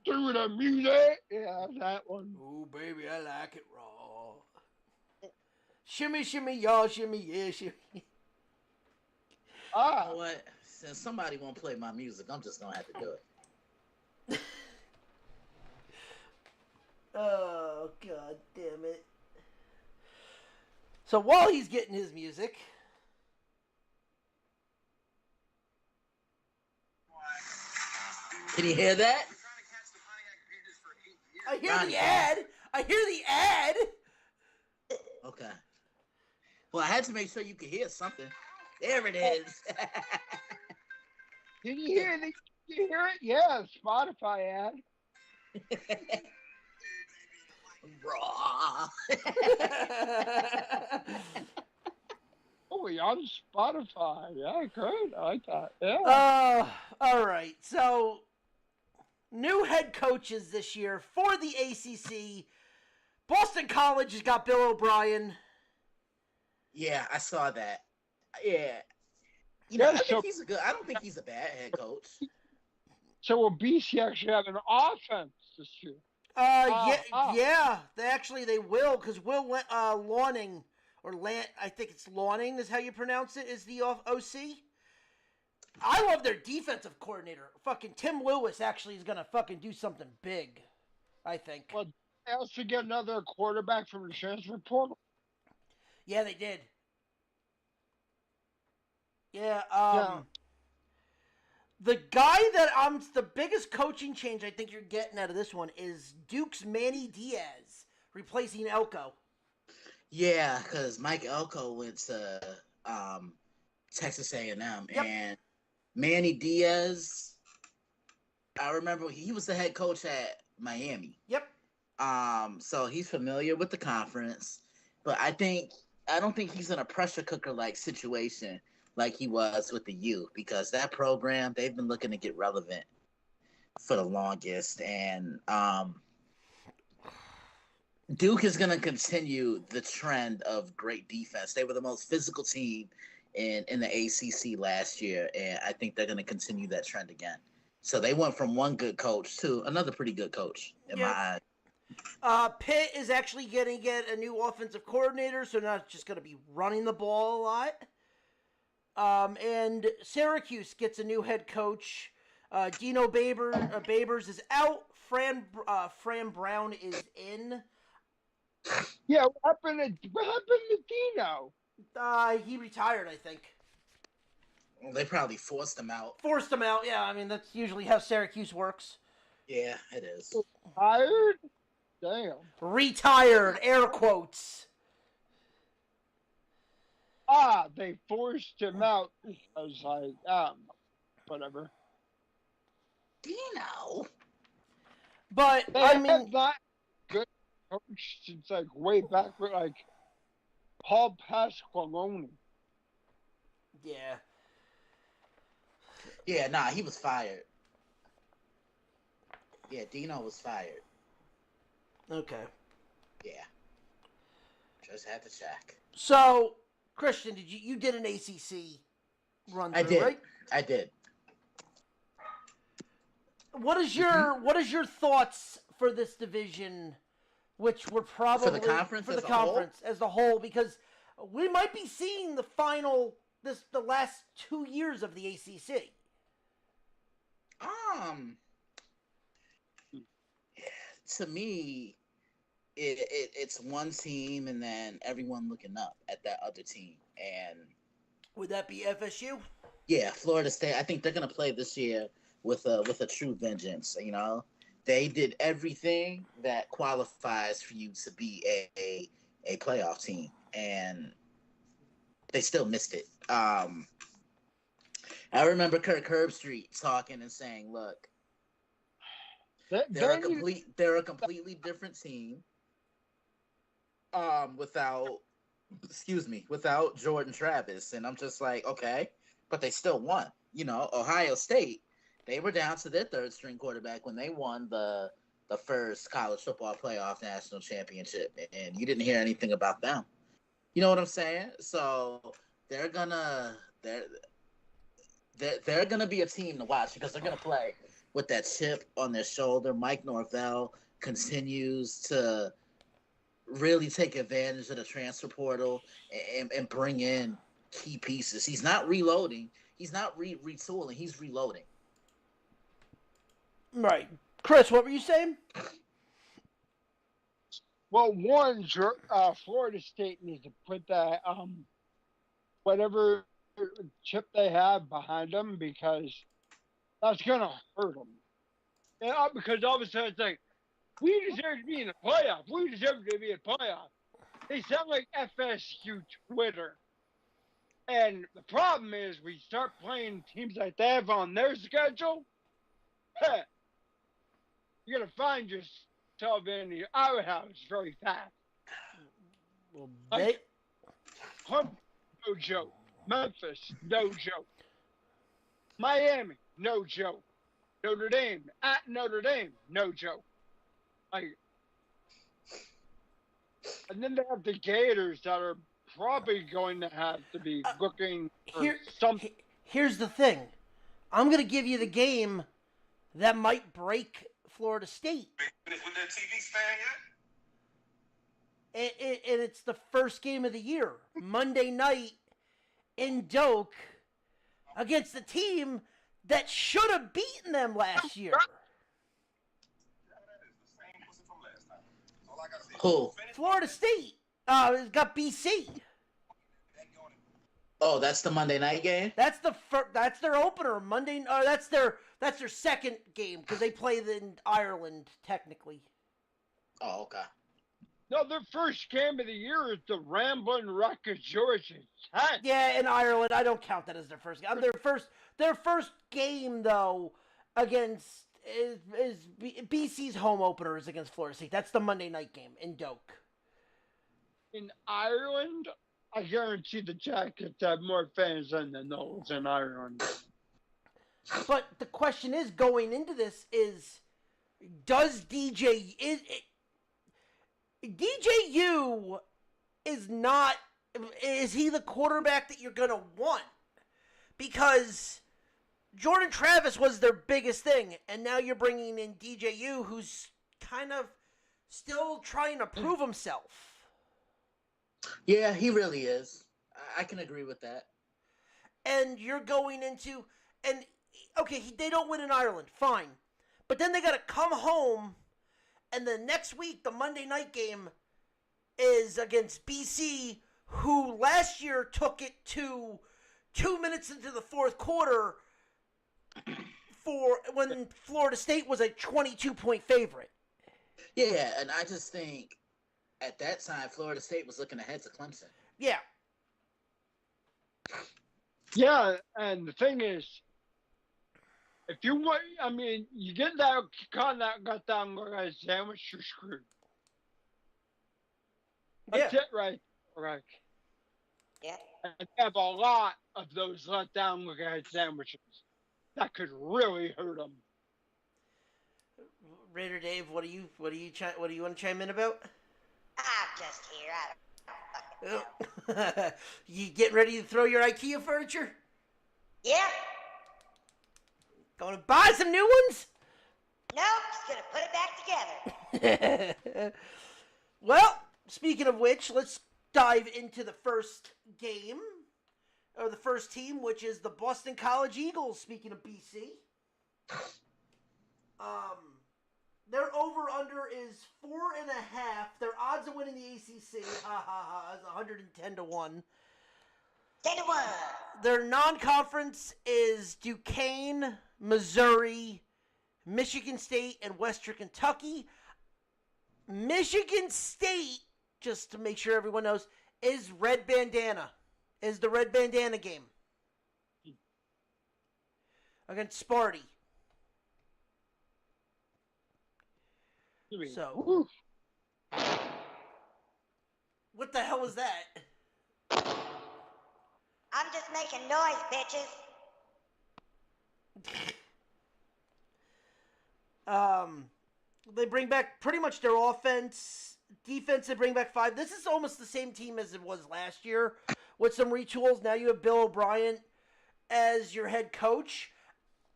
Through the music. Yeah, that one. Ooh, baby, I like it raw. Shimmy, shimmy, y'all, shimmy, yeah, shimmy. You know what? Since somebody won't play my music, I'm just gonna have to do it. Oh, God damn it. So while he's getting his music... Can you hear that? I hear the ad. I hear the ad. Okay. Well, I had to make sure you could hear something. There it is. Did you hear it? Did you hear it? Yeah, Spotify ad. Raw. Oh, we on Spotify. Yeah, great. I like that. Yeah. All right. So, new head coaches this year for the ACC. Boston College has got Bill O'Brien. Yeah, I saw that. Yeah. Yeah, I so- think he's a good. I don't think he's a bad head coach. So will BC actually have an offense this year? Yeah. They will, because Will Lawning, or I think it's Lawning is how you pronounce it, is the OC. I love their defensive coordinator. Fucking Tim Lewis actually is gonna fucking do something big, I think. Well, they also get another quarterback from the transfer portal. Yeah, they did. Yeah, Yeah. The guy that the biggest coaching change I think you're getting out of this one is Duke's Manny Diaz replacing Elko. Yeah, because Mike Elko went to Texas A&M, Yep. and Manny Diaz. I remember he was the head coach at Miami. Yep. So he's familiar with the conference, but I don't think he's in a pressure cooker like situation like he was with the U, because that program, they've been looking to get relevant for the longest, and Duke is going to continue the trend of great defense. They were the most physical team in the ACC last year, and I think they're going to continue that trend again. So they went from one good coach to another pretty good coach in my eyes. Pitt is actually going to get a new offensive coordinator, so not just going to be running the ball a lot. And Syracuse gets a new head coach. Dino Babers is out. Fran Brown is in. Yeah, what happened to Dino? He retired, I think. Well, they probably forced him out. Forced him out, yeah. I mean, that's usually how Syracuse works. Yeah, it is. Tired? Damn. Retired, air quotes. They forced him out because, whatever. Dino. But, They I have mean... not good coach since, way back with, Paul Pasqualoni. Yeah. Yeah, nah, he was fired. Yeah, Dino was fired. Okay. Yeah. Just had to check. So, Christian, you did an ACC run through, I did. right? I did. What is your thoughts for this division, which were probably For the conference as a whole, because we might be seeing the the last 2 years of the ACC. To me, it's one team and then everyone looking up at that other team. And would that be FSU? Yeah, Florida State. I think they're gonna play this year with a true vengeance. You know, they did everything that qualifies for you to be a playoff team, and they still missed it. I remember Kirk Herbstreit talking and saying, "Look, they're a completely different team. Without Jordan Travis," and I'm just like, okay, but they still won. You know, Ohio State, they were down to their third string quarterback when they won the first college football playoff national championship, and you didn't hear anything about them. You know what I'm saying? So they're gonna be a team to watch, because they're gonna play with that chip on their shoulder. Mike Norvell continues to really take advantage of the transfer portal and bring in key pieces. He's not reloading. He's not retooling. He's reloading. Right. Chris, what were you saying? Well, one, Florida State needs to put that whatever chip they have behind them, because that's gonna hurt them. Because all of a sudden it's like, we deserve to be in the playoff. We deserve to be in the playoff. They sound like FSU Twitter. And the problem is, we start playing teams like they have on their schedule. You're gonna find yourself in the outhouse very fast. Well, Like, no joke. Memphis, no joke. Miami, no joke. Notre Dame, at Notre Dame, no joke. Like, and then they have the Gators that are probably going to have to be looking for something. Here's the thing. I'm going to give you the game that might break Florida State. With their TV stand yet? And it's the first game of the year. Monday night in Doak against the team that should have beaten them last year. Who? Florida State. It's got BC. Oh, that's the Monday night game? That's that's their opener. Monday. That's their second game because they play in Ireland technically. Oh, okay. No, their first game of the year is the Ramblin' Wreck of Georgia Tech. Yeah, in Ireland, I don't count that as their first game. Their first game though against is BC's home opener is against Florida State. That's the Monday night game in Doak. In Ireland, I guarantee the Jackets have more fans than the Knowles in Ireland. But the question is, going into this, does DJU is he the quarterback that you're going to want? Because Jordan Travis was their biggest thing, and now you're bringing in DJU, who's kind of still trying to prove himself. Yeah, he really is. I can agree with that. And you're going into, and okay, they don't win in Ireland, fine. But then they got to come home, and the next week, the Monday night game is against BC, who last year took it to 2 minutes into the fourth quarter for when Florida State was a 22-point favorite. Yeah, and I just think at that time, Florida State was looking ahead to Clemson. Yeah. Yeah, and the thing is, if you want, I mean, you get that caught that got down like a sandwich, you're screwed. That's it, right? Right. Yeah. And they have a lot of those let down like sandwiches that could really hurt them. Raider Dave, what do you want to chime in about? I'm just here. I don't fucking know. You getting ready to throw your IKEA furniture? Yeah. Going to buy some new ones? Nope, just gonna put it back together. Well, speaking of which, let's dive into the first game, or the first team, which is the Boston College Eagles, speaking of BC. Their over-under is 4.5. Their odds of winning the ACC, is 110 to 1. 10 to 1. Their non-conference is Duquesne, Missouri, Michigan State, and Western Kentucky. Michigan State, just to make sure everyone knows, is Red Bandana. Is the Red Bandana game against Sparty. So, what the hell was that? I'm just making noise, bitches. They bring back pretty much their offense. Defense, they bring back 5. This is almost the same team as it was last year with some retools. Now you have Bill O'Brien as your head coach.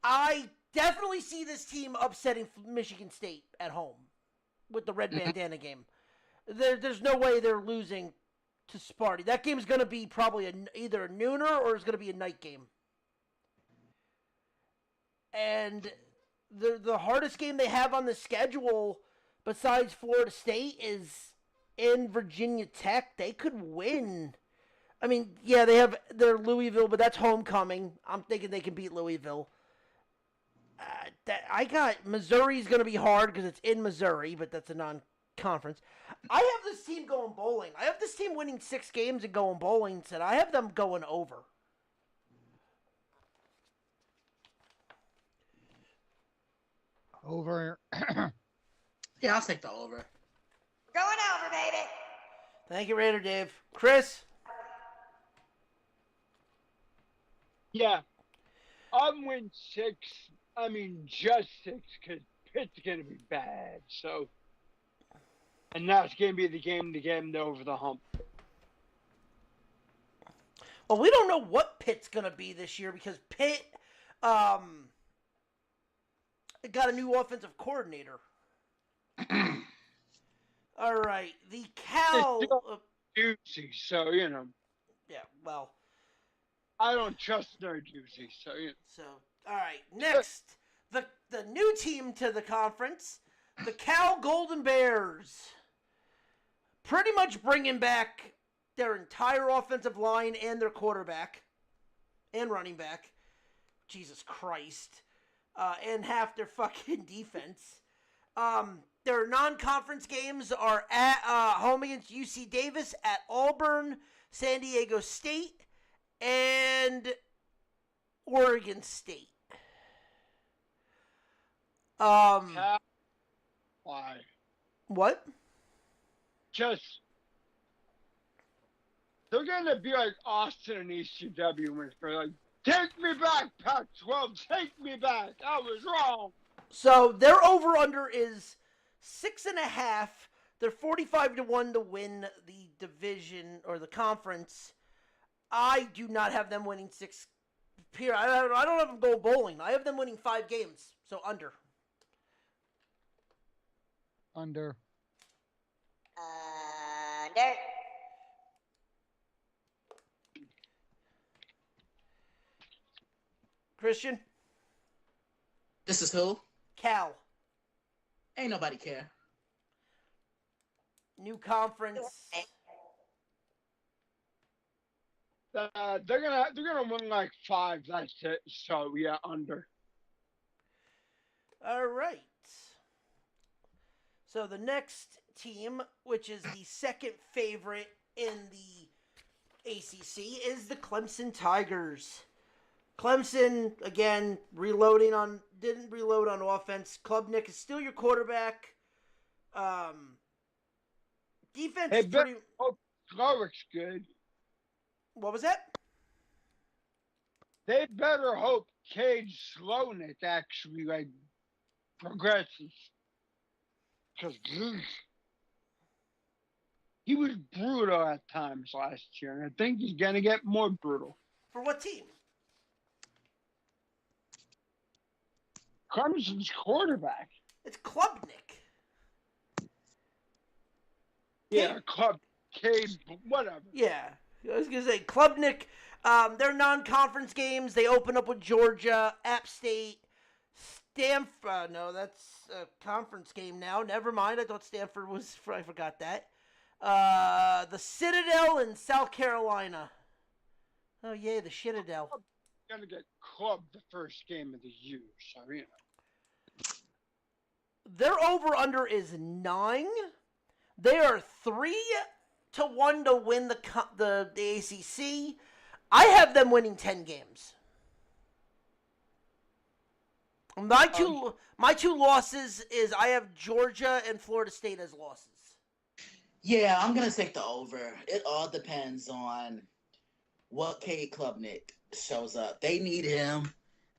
I definitely see this team upsetting Michigan State at home with the Red Bandana game. There's no way they're losing to Sparty. That game's going to be probably either a nooner or it's going to be a night game. And the hardest game they have on the schedule besides Florida State is in Virginia Tech. They could win. I mean, yeah, they have their Louisville, but that's homecoming. I'm thinking they can beat Louisville. I got Missouri's going to be hard because it's in Missouri, but that's a conference. I have this team going bowling. I have this team winning 6 games and going bowling, and I have them going over. Over. Yeah, I'll take the over. Going over, baby. Thank you, Raider Dave. Chris? Yeah. I'm win 6. I mean, just 6, because Pitt's going to be bad. So, and that's going to be the game to get him over the hump. Well, we don't know what Pitt's going to be this year because Pitt got a new offensive coordinator. All right. The Cal... Juicy, so, you know. yeah, well... I don't trust their juicy, so, you know. So, all right. Next, the new team to the conference, the Cal Golden Bears. Pretty much bringing back their entire offensive line and their quarterback and running back. Jesus Christ. And half their fucking defense. Their non-conference games are at home against UC Davis, at Auburn, San Diego State, and Oregon State. Why? What? Just, they're going to be like Austin and ECW when they're like, take me back, Pac-12, take me back. I was wrong. So their over-under is 6.5. They're 45-1 to win the division or the conference. I do not have them winning 6. Here, I don't have them going bowling. I have them winning 5 games, so under. Under. Under. Christian? This is who? Cal. Ain't nobody care. New conference. They're gonna win like 5. That's it. So yeah, under. All right. So the next team, which is the second favorite in the ACC, is the Clemson Tigers. Clemson, again, didn't reload on offense. Klubnik is still your quarterback. Defense is pretty... Oh, Slowick's good. What was that? They better hope Cade Slownick actually like progresses, because he was brutal at times last year, and I think he's gonna get more brutal. For what team? Clemson's quarterback. It's Klubnik. Yeah, Cade, whatever. Yeah, I was gonna say Klubnik. Their non-conference games, they open up with Georgia, App State, Stanford. No, that's a conference game now. Never mind. I thought Stanford was. I forgot that. The Citadel in South Carolina. Oh yeah, the Citadel. Gonna get clubbed the first game of the year, so you know. Their over/under is 9. They are 3-1 to win the ACC. I have them winning 10 games. My two losses is I have Georgia and Florida State as losses. Yeah, I'm going to take the over. It all depends on what Cade Klubnik shows up. They need him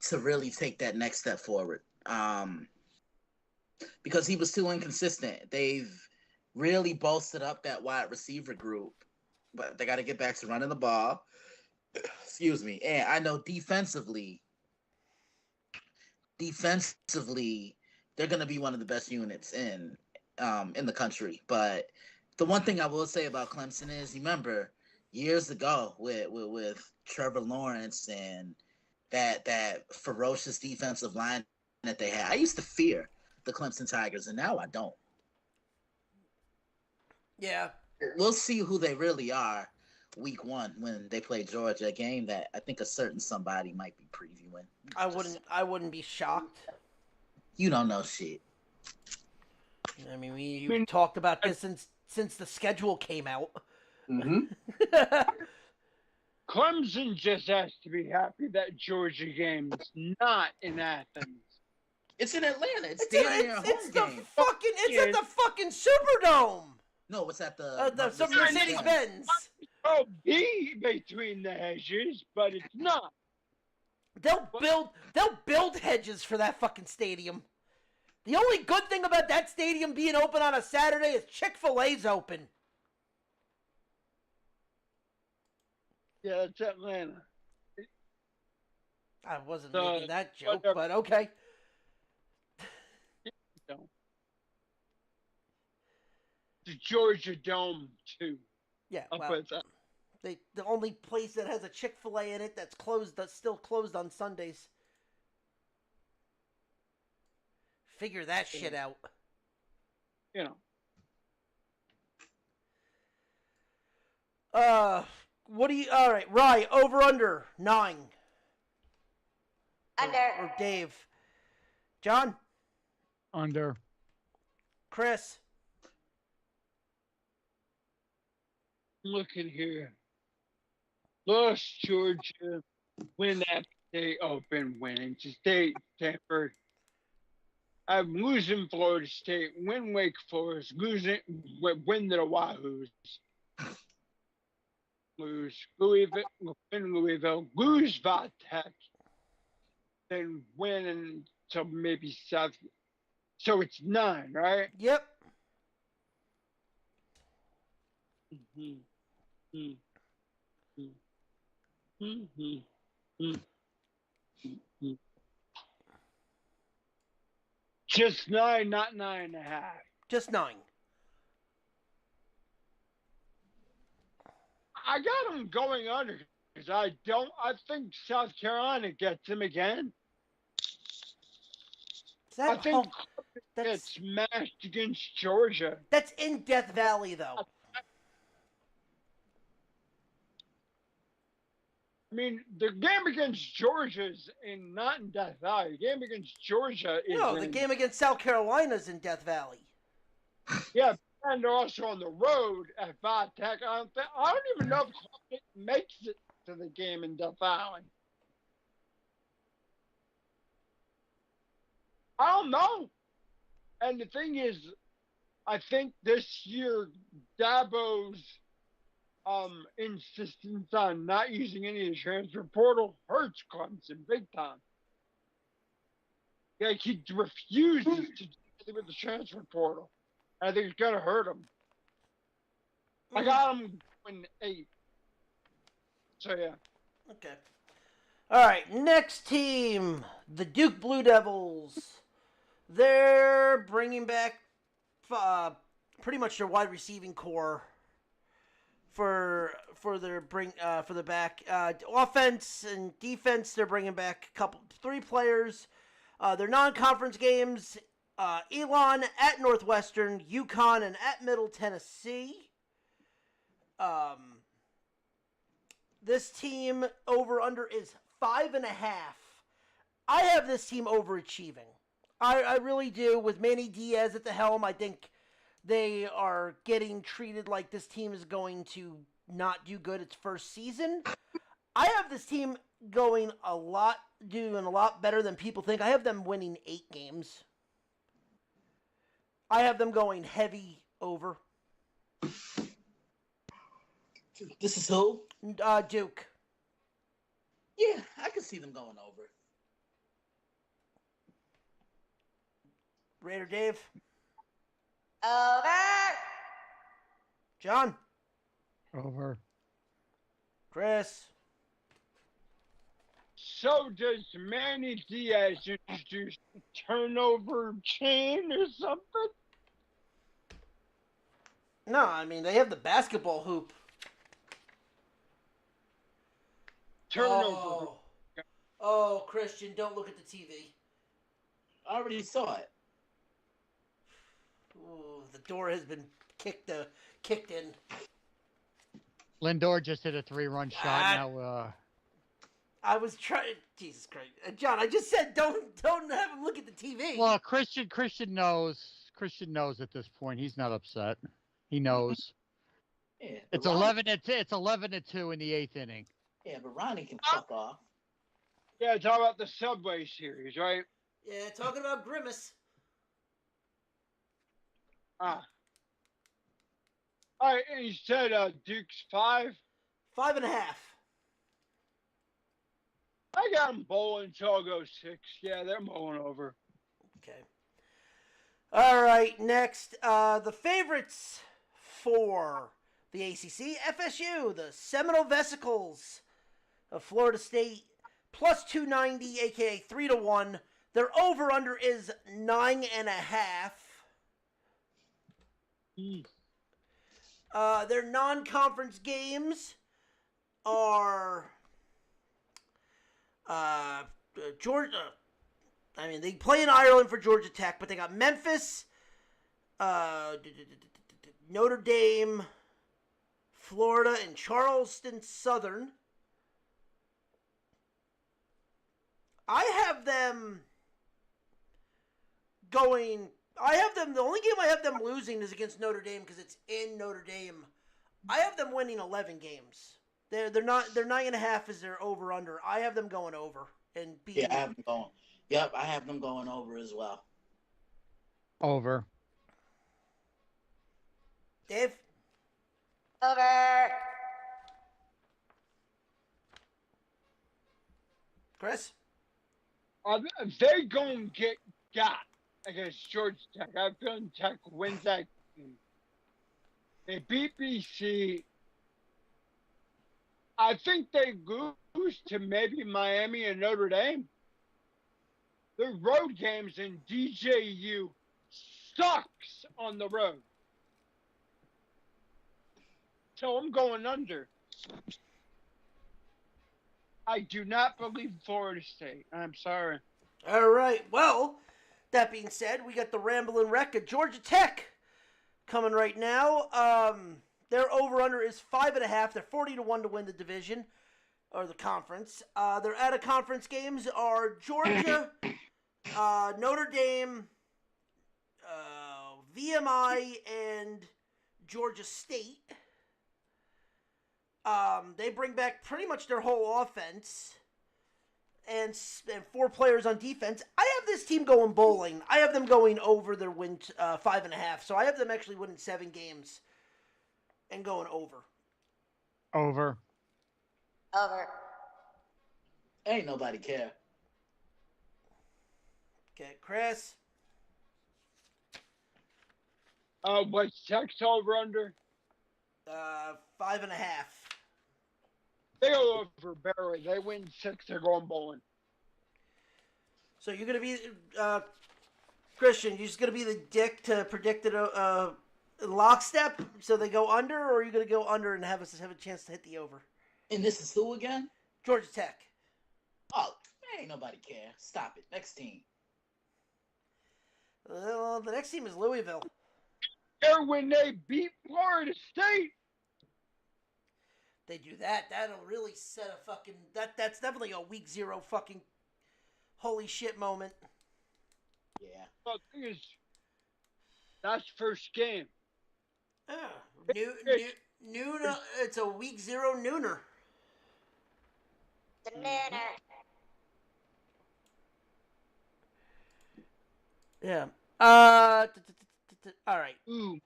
to really take that next step forward. Because he was too inconsistent. They've really bolstered up that wide receiver group, but they got to get back to running the ball. Excuse me. And I know defensively, they're going to be one of the best units in the country. But the one thing I will say about Clemson is, remember, years ago with Trevor Lawrence and that ferocious defensive line that they had, I used to fear the Clemson Tigers, and now I don't. Yeah. We'll see who they really are week 1 when they play Georgia, a game that I think a certain somebody might be previewing. I wouldn't be shocked. You don't know shit. I mean, we've talked about this since the schedule came out. Mm-hmm. Clemson just has to be happy that Georgia game's not in Athens. It's in Atlanta. It's the game. It's at the fucking Superdome. No, it's at the Mercedes-Benz. Oh, be between the hedges, but it's not. They'll build hedges for that fucking stadium. The only good thing about that stadium being open on a Saturday is Chick-fil-A's open. Yeah, it's Atlanta. I wasn't making that joke, but okay. No. The Georgia Dome, too. Yeah, I'll well, put that. the only place that has a Chick-fil-A in it that's still closed on Sundays. Figure that shit out. You know. All right, Rye, over under 9. Under. Or Dave. John? Under. Chris? Looking here. Lost Georgia. Win that state open. Winning State, Stanford. I'm losing Florida State. Win Wake Forest. Win the Wahoos. Lose Louisville. Win Louisville. Lose Vatech. Then win until maybe 7. So it's 9, right? Yep. Mm-hmm. Mm-hmm. Mm-hmm. Mm-hmm. Just 9, not 9.5. Just 9. I got them going under because I think South Carolina gets them again. I think gets smashed against Georgia. That's in Death Valley, though. I mean, the game against Georgia is not in Death Valley. The game against Georgia is the game against South Carolina is in Death Valley. Yeah, and they're also on the road at Vatech. I don't even know if it makes it to the game in Death Valley. I don't know. And the thing is, I think this year Dabo's insistence on not using any of the transfer portal hurts Clemson big time. Like he refuses to do with the transfer portal. I think it's gonna hurt him. I got him in 8. So yeah. Okay. All right, next team, the Duke Blue Devils. They're bringing back pretty much their wide receiving core for the back offense and defense. They're bringing back 3 players. Their non-conference games: Elon at Northwestern, UConn, and at Middle Tennessee. This team over under is 5.5. I have this team overachieving. I really do. With Manny Diaz at the helm, I think they are getting treated like this team is going to not do good its first season. I have this team doing a lot better than people think. I have them winning 8 games. I have them going heavy over. This is who? Duke. Yeah, I can see them going over. Raider Dave. Over. John. Over. Chris. So does Manny Diaz introduce the turnover chain or something? No, I mean, they have the basketball hoop. Turnover. Oh, Christian, don't look at the TV. I already saw it. Ooh, the door has been kicked in. Lindor just hit a 3-run shot. Now, I was trying. Jesus Christ, John! I just said don't have him look at the TV. well, Christian knows. Christian knows at this point. He's not upset. He knows. Yeah, It's Ronnie, 11-2. It's 11-2 in the 8th inning. Yeah, but Ronnie can fuck off. Yeah, talk about the Subway Series, right? Yeah, talking about Grimace. Ah. All right, and you said Duke's 5. 5.5. I got them bowling, so I'll go 6. Yeah, they're bowling over. Okay. All right, next, the favorites for the ACC, FSU, the Seminole Vesicles of Florida State, plus 290, aka 3-1. Their over/under is 9.5. Their non-conference games are Georgia. I mean, they play in Ireland for Georgia Tech, but they got Memphis, Notre Dame, Florida, and Charleston Southern. I have them going. The only game I have them losing is against Notre Dame because it's in Notre Dame. I have them winning 11 games. They're not. Their 9.5 is their over/under. I have them going over and beating. Yeah, I have them going. Yep, I have them going over as well. Over. Dave? Over. Chris? They going to get got against Georgia Tech. I feel Tech wins that game. They beat BC. I think they lose to maybe Miami and Notre Dame. The road games in DJU sucks on the road. So I'm going under. I do not believe Florida State. I'm sorry. All right. Well, that being said, we got the Ramblin' Wreck of Georgia Tech coming right now. Their over/under is 5.5. They're 40-1 to win the division or the conference. Their out-of-conference games are Georgia, Notre Dame, VMI, and Georgia State. They bring back pretty much their whole offense and 4 players on defense. I have this team going bowling. I have them going over their win 5.5. So I have them actually winning 7 games and going over. Over. Over. Ain't nobody care. Okay, Chris. What's Tech's over under? 5.5. They go over barely. They win 6. They're going bowling. So you're gonna be Christian. You're just gonna be the dick to predict it lockstep, so they go under, or are you gonna go under and have a chance to hit the over? And this is who again? Georgia Tech. Oh, ain't nobody care. Stop it. Next team. Well, the next team is Louisville. There when they beat Florida State. They do that. That'll really set a fucking that's definitely a week 0 fucking holy shit moment. Yeah. Well, the thing is, that's first game. Noon. It's a week 0 nooner. The nooner. Yeah. All right. Ooh,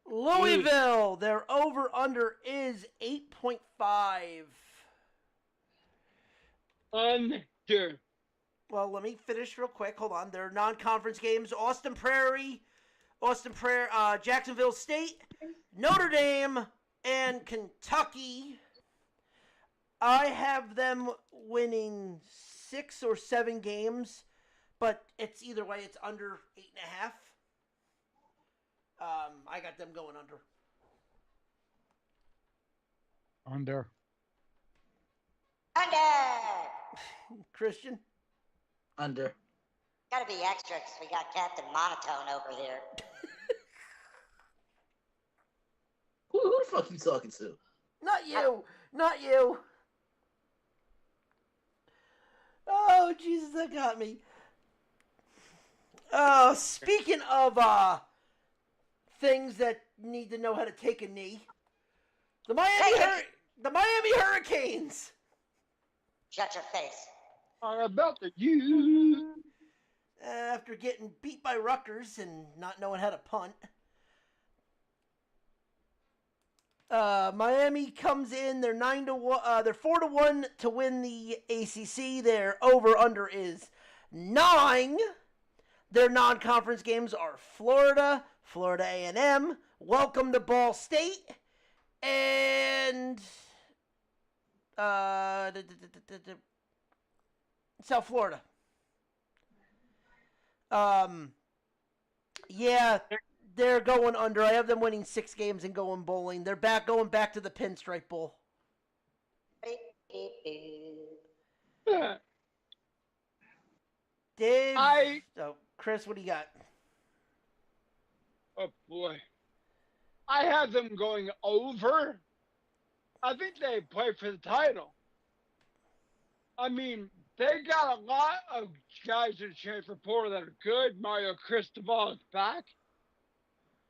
Louisville. Their over under is 8.5. Under. Well, let me finish real quick. Hold on. Their non-conference games: Austin Prairie, Jacksonville State, Notre Dame, and Kentucky. I have them winning 6 or 7 games, but it's either way. It's under 8.5. I got them going under. Under. Under. Christian? Under. Gotta be extra because we got Captain Monotone over here. Who the fuck you talking to? Not you. Not you. Oh, Jesus, that got me. Speaking of things that need to know how to take a knee, the Miami Hurricanes. Shut your face. I'm about to use. After getting beat by Rutgers and not knowing how to punt, Miami comes in. They're 9-1. They're 4-1 to win the ACC. Their over/under is 9. Their non-conference games are Florida, Florida A&M, welcome to Ball State, and South Florida. Yeah, they're going under. I have them winning 6 games and going bowling. They're going back to the Pinstripe Bowl. Dave. Chris, what do you got? Oh boy, I have them going over. I think they play for the title. I mean, they got a lot of guys in the transfer portal that are good. Mario Cristobal is back.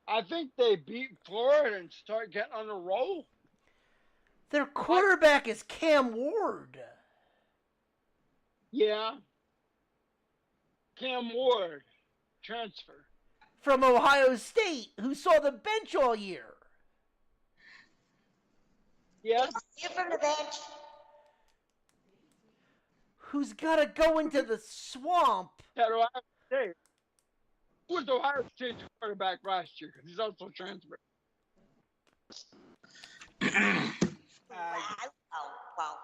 I think they beat Florida and start getting on a roll. Their quarterback is Cam Ward. Yeah. Cam Ward, transfer. From Ohio State, who saw the bench all year. Yeah. You from the bench. Who's got to go into the swamp. At Ohio State. Who was Ohio State's quarterback last year? Because he's also transferred. Wow.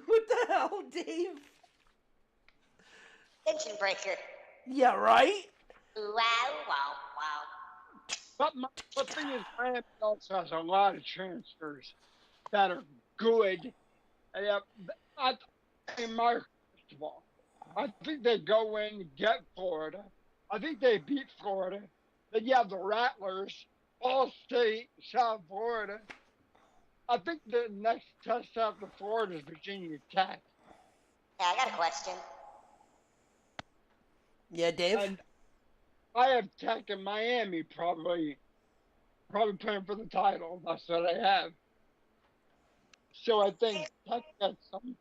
What the hell, Dave? Tension breaker. Yeah, right? Wow. But the thing is, Miami also has a lot of transfers that are good. And Mark, first of all, I think they go in and get Florida. I think they beat Florida. Then you have the Rattlers, Ball State, South Florida. I think the next test after Florida is Virginia Tech. Yeah, I got a question. Yeah, Dave? And I have Tech and Miami probably playing for the title. That's what I have. So I think Tech got some.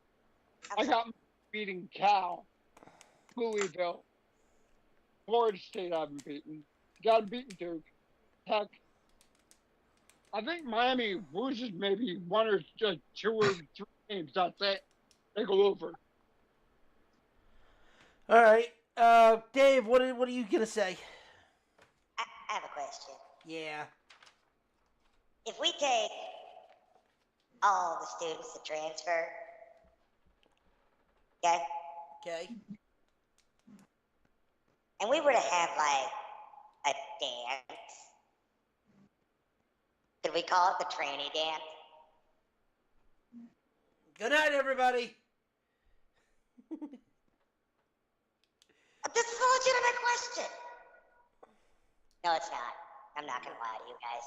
I got beating Cal, Louisville, Florida State I haven't beaten. Got beaten Duke, Tech. I think Miami loses maybe 1 or 2 or 3 games. That's it. They go over. All right. Dave, what are you going to say? I have a question. Yeah. If we take all the students to transfer, okay? Okay. And we were to have like a dance. Could we call it the tranny dance? Good night, everybody. This is a legitimate question. No, it's not. I'm not gonna lie to you guys.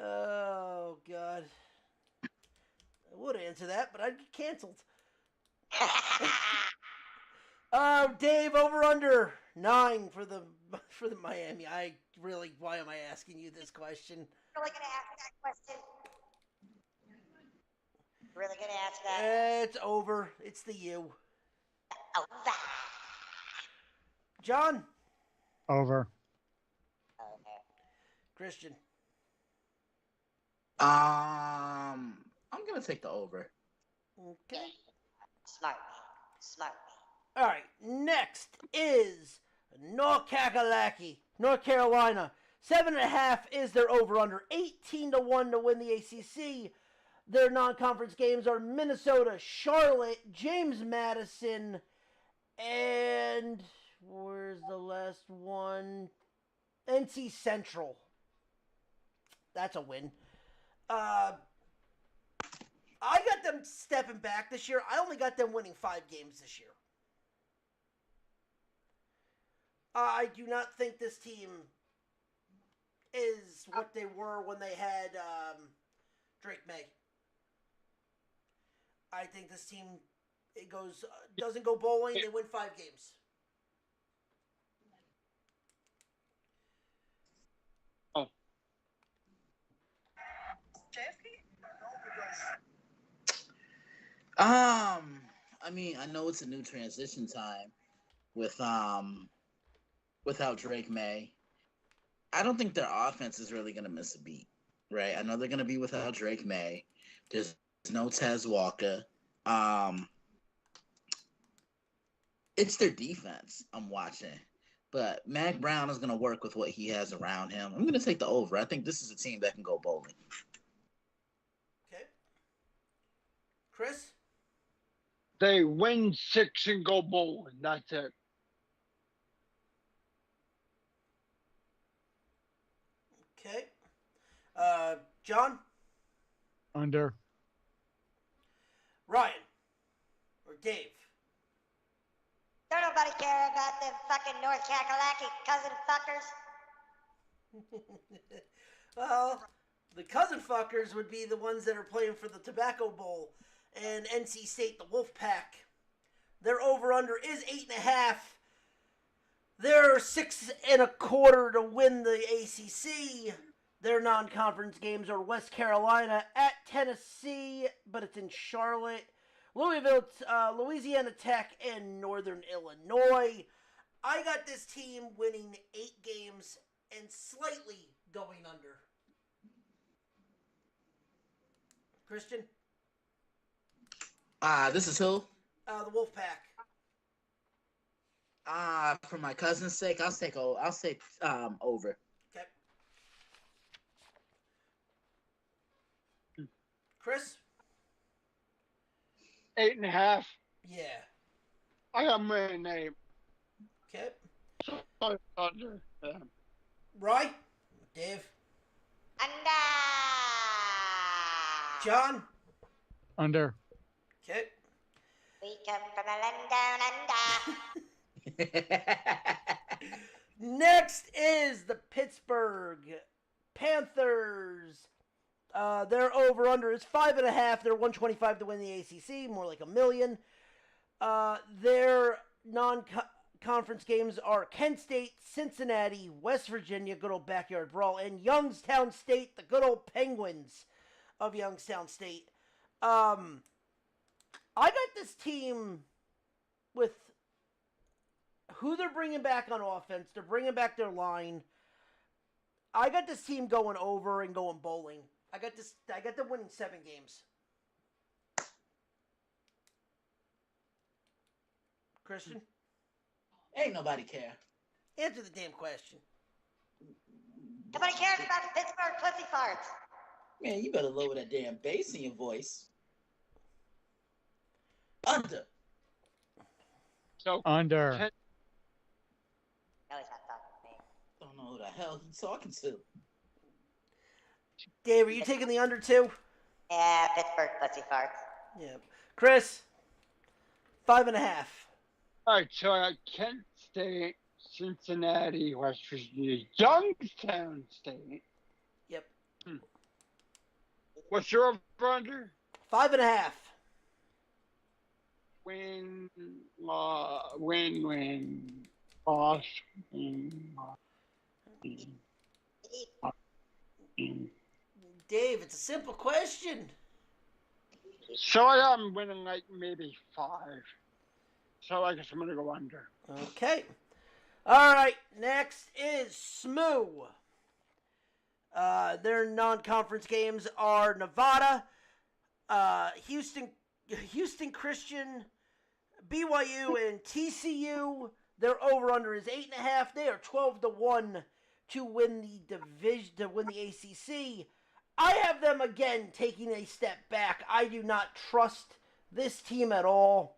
Oh, God. I would answer that, but I'd get canceled. Dave, over under 9 for the Miami. Why am I asking you this question? Really gonna ask that question? Really gonna ask that? It's over. It's the U. Oh, John? Over. okay. Christian? I'm gonna take the over. Okay. Smart man. All right. Next is North Carolina. 7.5 is their over/under. 18-1 to win the ACC. Their non-conference games are Minnesota, Charlotte, James Madison, and where's the last one? NC Central. That's a win. I got them stepping back this year. I only got them winning 5 games this year. I do not think this team is what they were when they had Drake May. I think this team it goes doesn't go bowling, they win 5 games. Oh. I mean, I know it's a new transition time without Drake May. I don't think their offense is really gonna miss a beat, right? I know they're gonna be without Drake May. There's no Tez Walker. It's their defense I'm watching. But Mac Brown is gonna work with what he has around him. I'm gonna take the over. I think this is a team that can go bowling. Okay. Chris? They win 6 and go bowling. That's it. Okay. John? Under. Ryan? Or Dave? Don't nobody care about them fucking North Kakalaki cousin fuckers. Well, the cousin fuckers would be the ones that are playing for the Tobacco Bowl and NC State, the Wolfpack. Their over-under is 8.5. They're 6.25 to win the ACC. Their non-conference games are West Carolina at Tennessee, but it's in Charlotte, Louisville, Louisiana Tech, and Northern Illinois. I got this team winning 8 games and slightly going under. Christian? This is who? The Wolfpack. For my cousin's sake, I'll take over. Okay. Chris? 8.5. Yeah. I got my name. Okay. Under. Yeah. Roy? Dave? Under. John? Under. Okay. We come from a land down under. Next is the Pittsburgh Panthers. Their over-under is 5.5. They're 125 to win the ACC, more like $1 million. Their non-conference games are Kent State, Cincinnati, West Virginia, good old backyard brawl, and Youngstown State, the good old Penguins of Youngstown State. I got this team with who they're bringing back on offense. They're bringing back their line. I got this team going over and going bowling. I got them winning 7 games. Christian? Ain't nobody care. Answer the damn question. Nobody cares about the Pittsburgh pussy farts. Man, you better lower that damn bass in your voice. Under. So Under. No, he's not talking to me. Don't know who the hell he's talking to. Dave, are you taking the under 2? Yeah, Pittsburgh pussy farts. Yeah. Chris? 5.5. all right, so I got Kent State, Cincinnati, West Virginia, Youngstown State. Yep. What's your over-under? 5.5. Win, loss, Dave, it's a simple question. So I got him winning like maybe 5. So I guess I'm gonna go under. Okay. All right. Next is SMU. Their non-conference games are Nevada, Houston Christian, BYU, and TCU. Their over/under is 8.5. They are 12-1 to win the division, to win the ACC. I have them again taking a step back. I do not trust this team at all.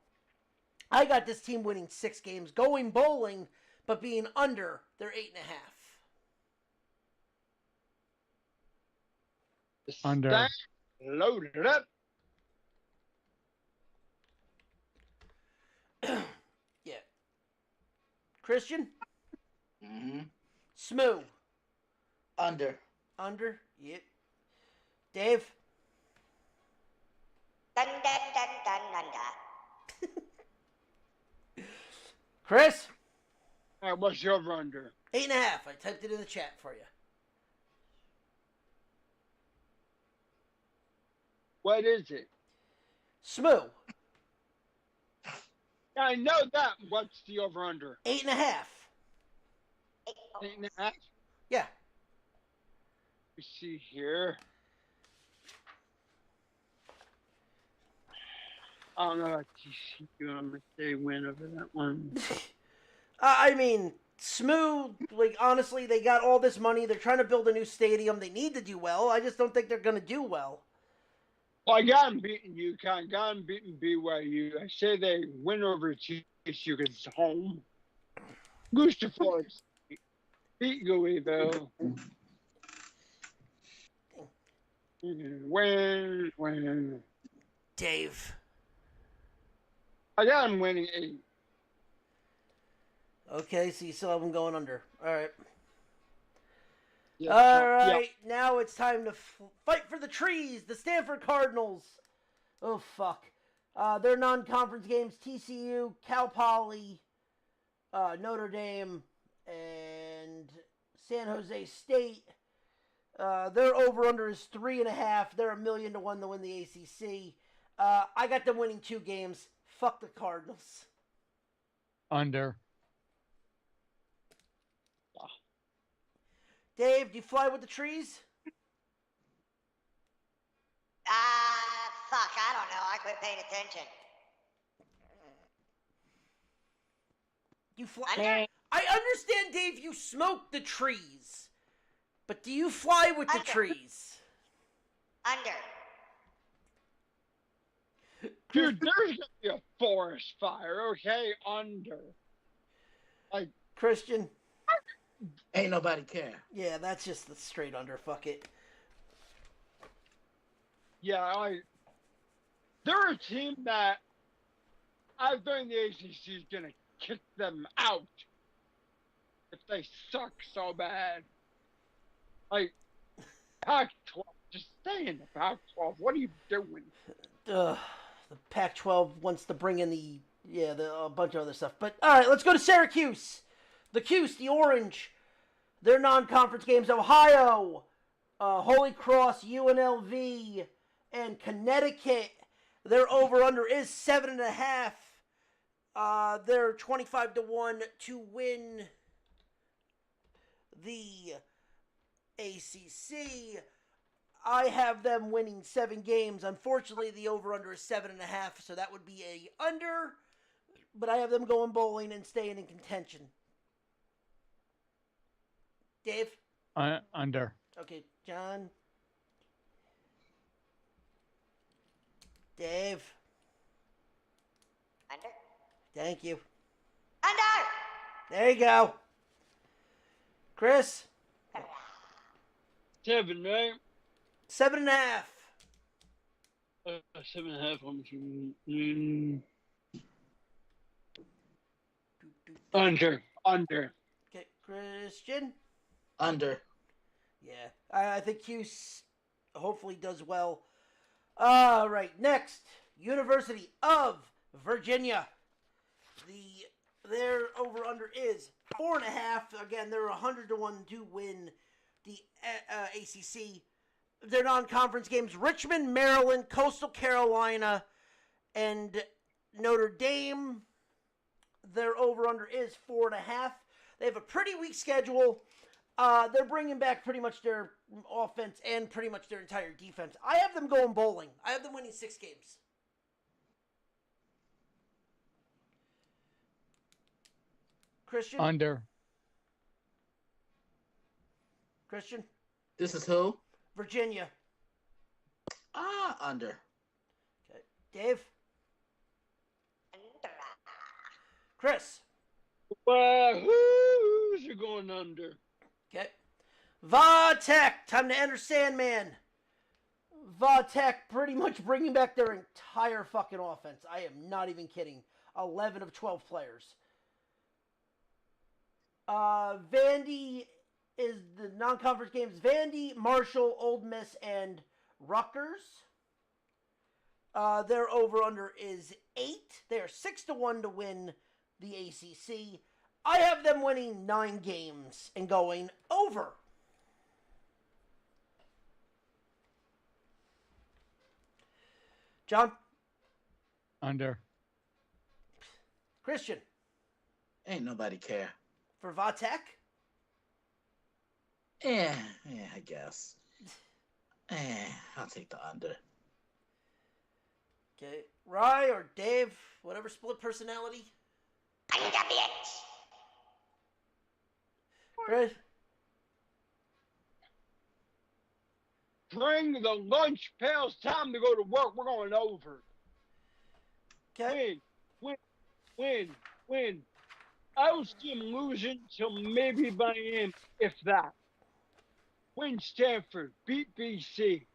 I got this team winning 6 games, going bowling, but being under their 8.5. Under. Stack loaded up. Yeah. Christian? Mm-hmm. SMU? Under. Under? Yep. Dave? Dun dun dun dun dun dun. Chris? All right, what's your over-under? 8.5. I typed it in the chat for you. What is it? Smoo. I know that. What's the over-under? 8.5. 8.5? Yeah. Let's see here. I don't know about TCU. I'm going to say win over that one. I mean, Smoo, like, honestly, they got all this money. They're trying to build a new stadium. They need to do well. I just don't think they're going to do well. Well, I got them beating UConn, got them beating BYU. I say they win over TCU because it's home. Booster Force beat Louisville. Win. Dave. I got them winning 8. Okay, so you still have them going under. All right. Yeah, All right, now it's time to fight for the trees. The Stanford Cardinals. Oh, fuck. Their non-conference games, TCU, Cal Poly, Notre Dame, and San Jose State. Their over-under is 3.5. They're $1 million to 1 to win the ACC. I got them winning 2 games. Fuck the Cardinals. Under. Dave, do you fly with the trees? Fuck, I don't know. I quit paying attention. You fly. Under. I understand, Dave, you smoke the trees. But do you fly with the Under. trees? Under. Dude, there's going to be a forest fire, okay? Under. Like, Christian? Ain't nobody care. Yeah, that's just the straight under. Fuck it. yeah, they're a team that I think the ACC is going to kick them out if they suck so bad. Like, Pac-12, just stay in the Pac-12. What are you doing? The Pac-12 wants to bring in a bunch of other stuff. But, all right, let's go to Syracuse. The Cuse, the Orange. Their non-conference games, Ohio, Holy Cross, UNLV, and Connecticut. Their over-under is 7.5. They're 25 to 1 to win the ACC. I have them winning 7 games. Unfortunately, the over-under is 7.5, so that would be a under. But I have them going bowling and staying in contention. Dave? Under. Okay, John? Dave? Under. Thank you. Under. There you go. Chris? 7, right? 7.5. 7.5. Under. Okay, Christian? Under. Yeah, I think Hughes hopefully does well. All right, next, University of Virginia. Their over-under is 4.5. Again, they're 100 to 1 to win the ACC. Their non-conference games, Richmond, Maryland, Coastal Carolina, and Notre Dame. Their over-under is 4.5. They have a pretty weak schedule. They're bringing back pretty much their offense and pretty much their entire defense. I have them going bowling. I have them winning 6 games. Christian? Under. Christian? This is who? Virginia. Under. Okay. Dave? Under. Chris? Who's going under? Okay. Vatek, time to enter Sandman. Vatek pretty much bringing back their entire fucking offense. I am not even kidding. 11 of 12 players. Vandy is the non-conference games. Vandy, Marshall, Ole Miss, and Rutgers. Their over-under is 8. They are 6 to 1 to win the ACC. I have them winning 9 games and going over. John? Under. Christian? Ain't nobody care. For Vatek? Yeah, I guess. I'll take the under. Okay. Rye or Dave, whatever split personality. Under, bitch. Chris? Bring the lunch pails. Time to go to work. We're going over. Okay. Win. I don't see him losing till maybe by end, if that. Win Stanford, beat BC,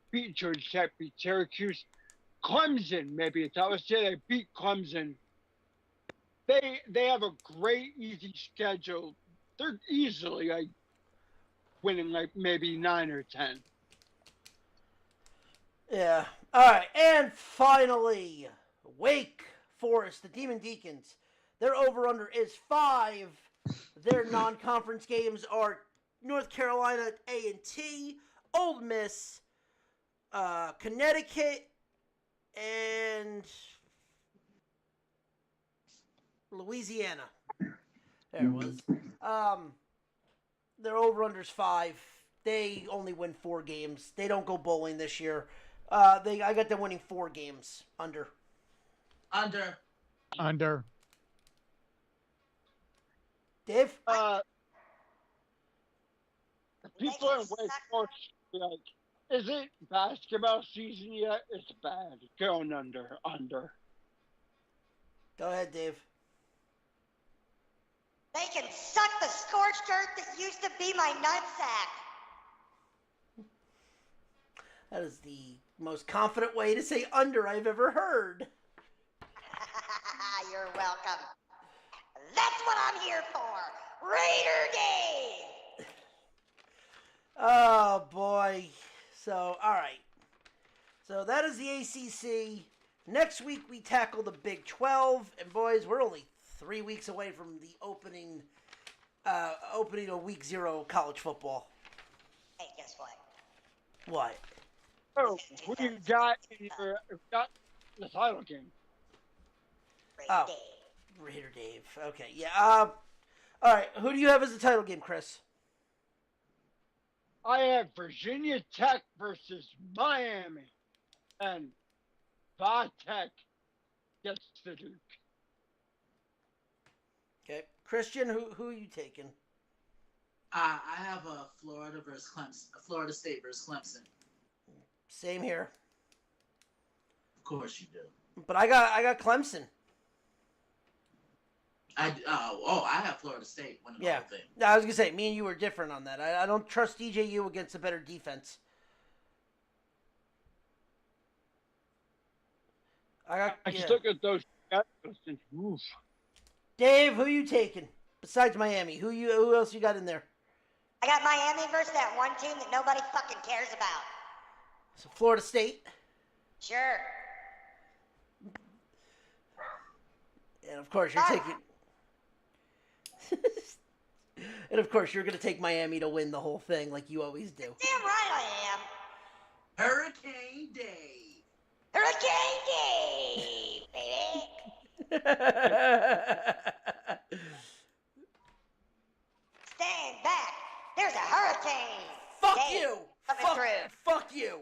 beat Georgia Tech, beat Syracuse, Clemson. Maybe I would say they beat Clemson. They have a great easy schedule. They're easily like winning like maybe 9 or 10. Yeah. All right. And finally, Wake Forest, the Demon Deacons. Their over-under is 5. Their non-conference games are North Carolina A&T, Ole Miss, Connecticut, and Louisiana. There it was. Their over-under's 5. They only win 4 games. They don't go bowling this year. I got them winning 4 games. Under. Under. Dave? People in Wake Forest be like, is it basketball season yet? It's bad. Going under. Go ahead, Dave. They can suck the scorched earth that used to be my nutsack. That is the most confident way to say under I've ever heard. You're welcome. That's what I'm here for. Raider Day. Oh, boy. So, all right. So, that is the ACC. Next week, we tackle the Big 12. And, boys, we're only 3 weeks away from the opening of Week 0 college football. Hey, guess what? What? Oh, who you got in your the title game? Raider Oh. Day. Raider Dave. Okay, yeah. All right. Who do you have as the title game, Chris? I have Virginia Tech versus Miami, and Tech gets the Duke. Okay. Christian, who are you taking? I have a Florida State versus Clemson. Same here. Of course you do. But I got Clemson. I have Florida State winning the Yeah. whole thing. I was going to say, me and you were different on that. I don't trust DJU against a better defense. I just look at those guys and oof. Dave, who you taking? Besides Miami, who else you got in there? I got Miami versus that one team that nobody fucking cares about. So Florida State. Sure. And of course you're taking and of course you're going to take Miami to win the whole thing like you always do. Damn right I am. Hurricane Day. Hurricane Day, baby. Stand back. There's a hurricane. Fuck Day you. coming through. Fuck you.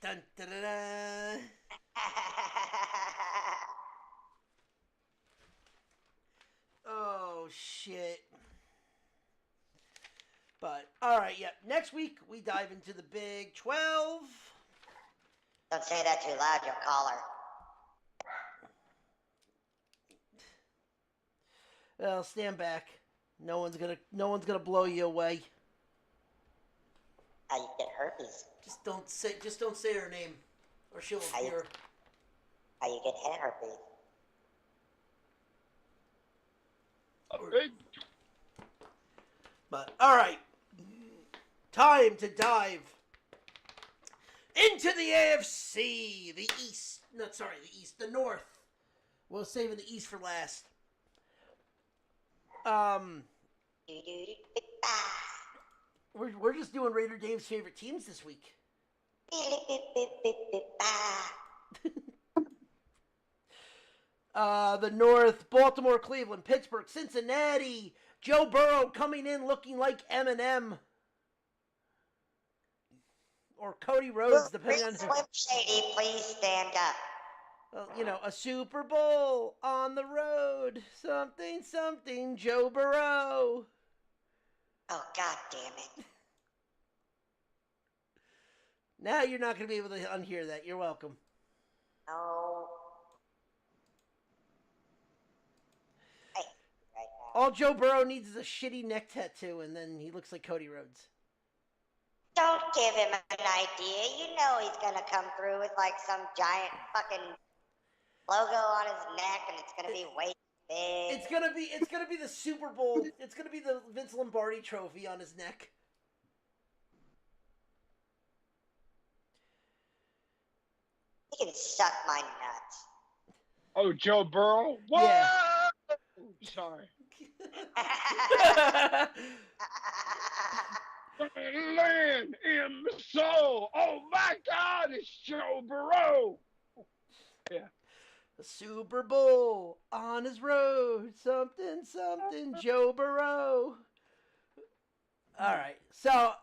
Dun, dun, dun, dun. Oh shit. But all right, yeah. Next week we dive into the Big 12. Don't say that too loud, you'll call her. Well, stand back. No one's gonna blow you away. How you get herpes? Just don't say her name, or she'll appear. How you get head herpes? Okay. But all right, time to dive into the AFC, the North, We'll save the East for last. We're just doing Raider Dave's favorite teams this week. The North, Baltimore, Cleveland, Pittsburgh, Cincinnati. Joe Burrow coming in looking like Eminem. Or Cody Rhodes, depending on... Slim Shady, please stand up. Well, you know, a Super Bowl on the road. Something, something, Joe Burrow. Oh, God damn it. Now you're not going to be able to unhear that. You're welcome. No. Hey, right now. All Joe Burrow needs is a shitty neck tattoo, and then he looks like Cody Rhodes. Don't give him an idea. You know he's gonna come through with like some giant fucking logo on his neck, and it's gonna be way big. It's gonna be the Super Bowl. It's gonna be the Vince Lombardi trophy on his neck. He can suck my nuts. Oh, Joe Burrow? Whoa! Yeah. Sorry. Land in the soul. Oh my God, it's Joe Burrow. Yeah. The Super Bowl on his road. Something, something, Joe Burrow. All right. So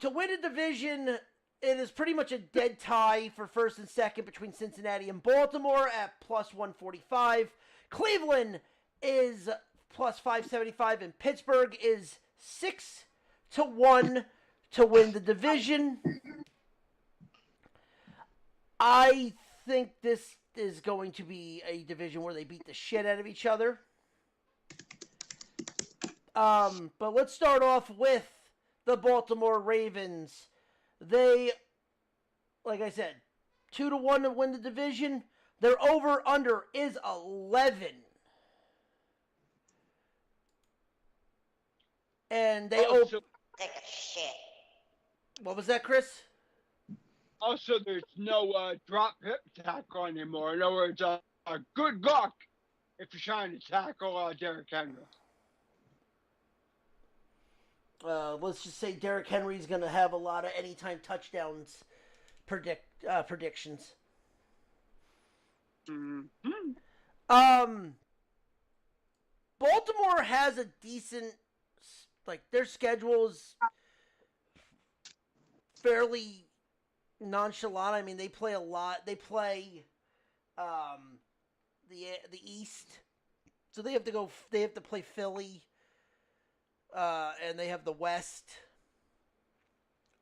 to win a division, it is pretty much a dead tie for first and second between Cincinnati and Baltimore at plus 145. Cleveland is plus 575, and Pittsburgh is 6-1 to win the division. I think this is going to be a division where they beat the shit out of each other. But let's start off with the Baltimore Ravens. They, like I said, 2-1 to win the division. Their over-under is 11. And they Also, Take a shit. What was that, Chris? also, there's no drop hip tackle anymore. In other words, good luck if you're trying to tackle Derrick Henry. Let's just say Derrick Henry's going to have a lot of anytime touchdowns predictions. Mm-hmm. Baltimore has a decent, like, their schedule's fairly nonchalant. I mean, they play a lot. They play the East, so they have to play Philly, and they have the West.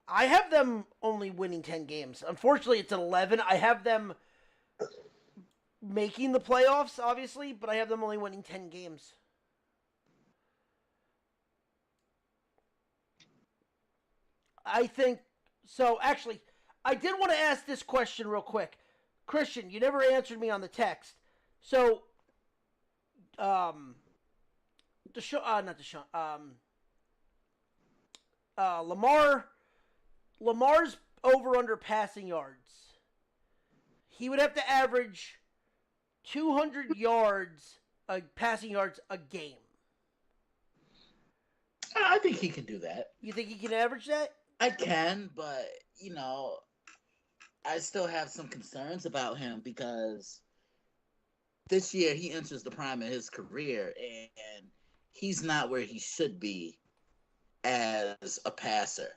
I have them only winning 10 games. Unfortunately, it's 11. I have them making the playoffs, obviously, but I have them only winning 10 games. I think so. Actually, I did want to ask this question real quick. Christian, you never answered me on the text. So, Lamar's over-under passing yards. He would have to average 200 yards, passing yards a game. I think he can do that. You think he can average that? I can, but, you know, I still have some concerns about him because this year he enters the prime of his career and he's not where he should be as a passer.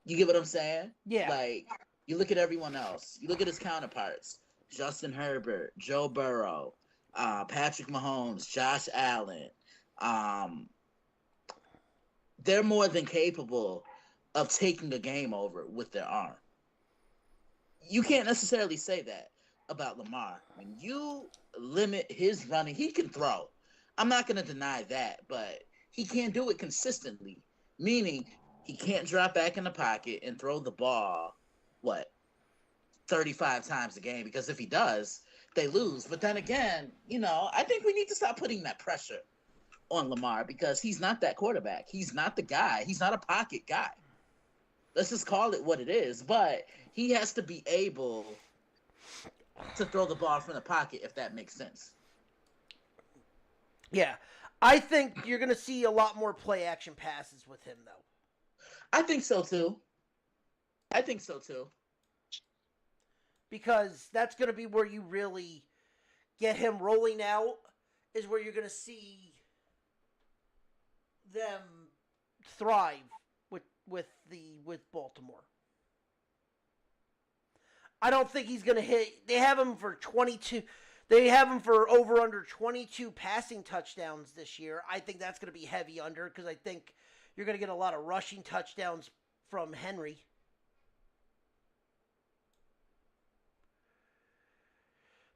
You get what I'm saying? Yeah. Like, you look at everyone else. You look at his counterparts. Justin Herbert, Joe Burrow, Patrick Mahomes, Josh Allen. They're more than capable of taking a game over with their arm. You can't necessarily say that about Lamar. When you limit his running, he can throw. I'm not going to deny that, but he can't do it consistently, meaning he can't drop back in the pocket and throw the ball, 35 times a game, because if he does, they lose. But then again, you know, I think we need to stop putting that pressure on Lamar because he's not that quarterback. He's not the guy. He's not a pocket guy. Let's just call it what it is. But he has to be able to throw the ball from the pocket, if that makes sense. Yeah. I think you're going to see a lot more play action passes with him, though. I think so too. Because that's going to be where you really get him rolling out, is where you're going to see them thrive with Baltimore. I don't think he's going to hit. They have him for 22. They have him for over under 22 passing touchdowns this year. I think that's going to be heavy under because I think you're going to get a lot of rushing touchdowns from Henry.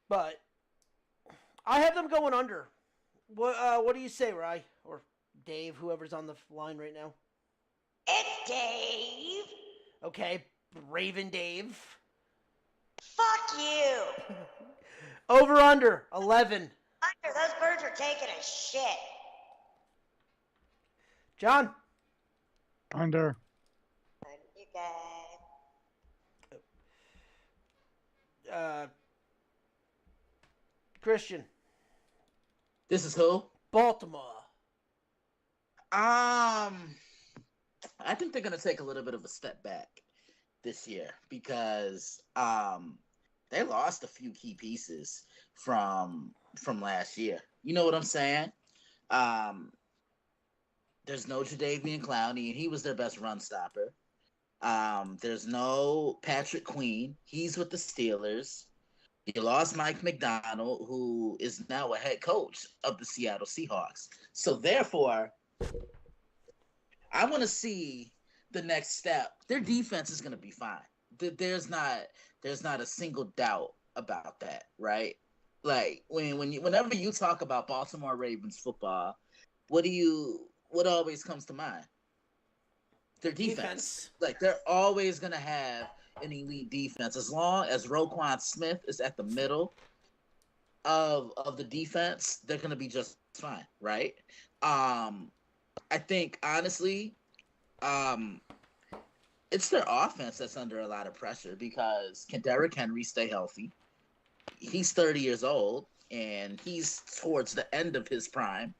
But I have them going under. What do you say, Rye? Or Dave, whoever's on the line right now? It's Dave. Okay, Raven Dave. Fuck you. Over under 11. Under, those birds are taking a shit. John. Under. You guys. Christian. This is who? Baltimore. I think they're gonna take a little bit of a step back this year because they lost a few key pieces from last year. You know what I'm saying? There's no Jadeveon Clowney, and he was their best run stopper. There's no Patrick Queen. He's with the Steelers. You lost Mike McDonald, who is now a head coach of the Seattle Seahawks. So therefore, I want to see the next step. Their defense is going to be fine. There's not a single doubt about that, right? Like whenever you talk about Baltimore Ravens football, what always comes to mind? Their defense. Like they're always going to have an elite defense as long as Roquan Smith is at the middle of the defense. They're going to be just fine, right? I think honestly, it's their offense that's under a lot of pressure because can Derrick Henry stay healthy? He's 30 years old and he's towards the end of his prime,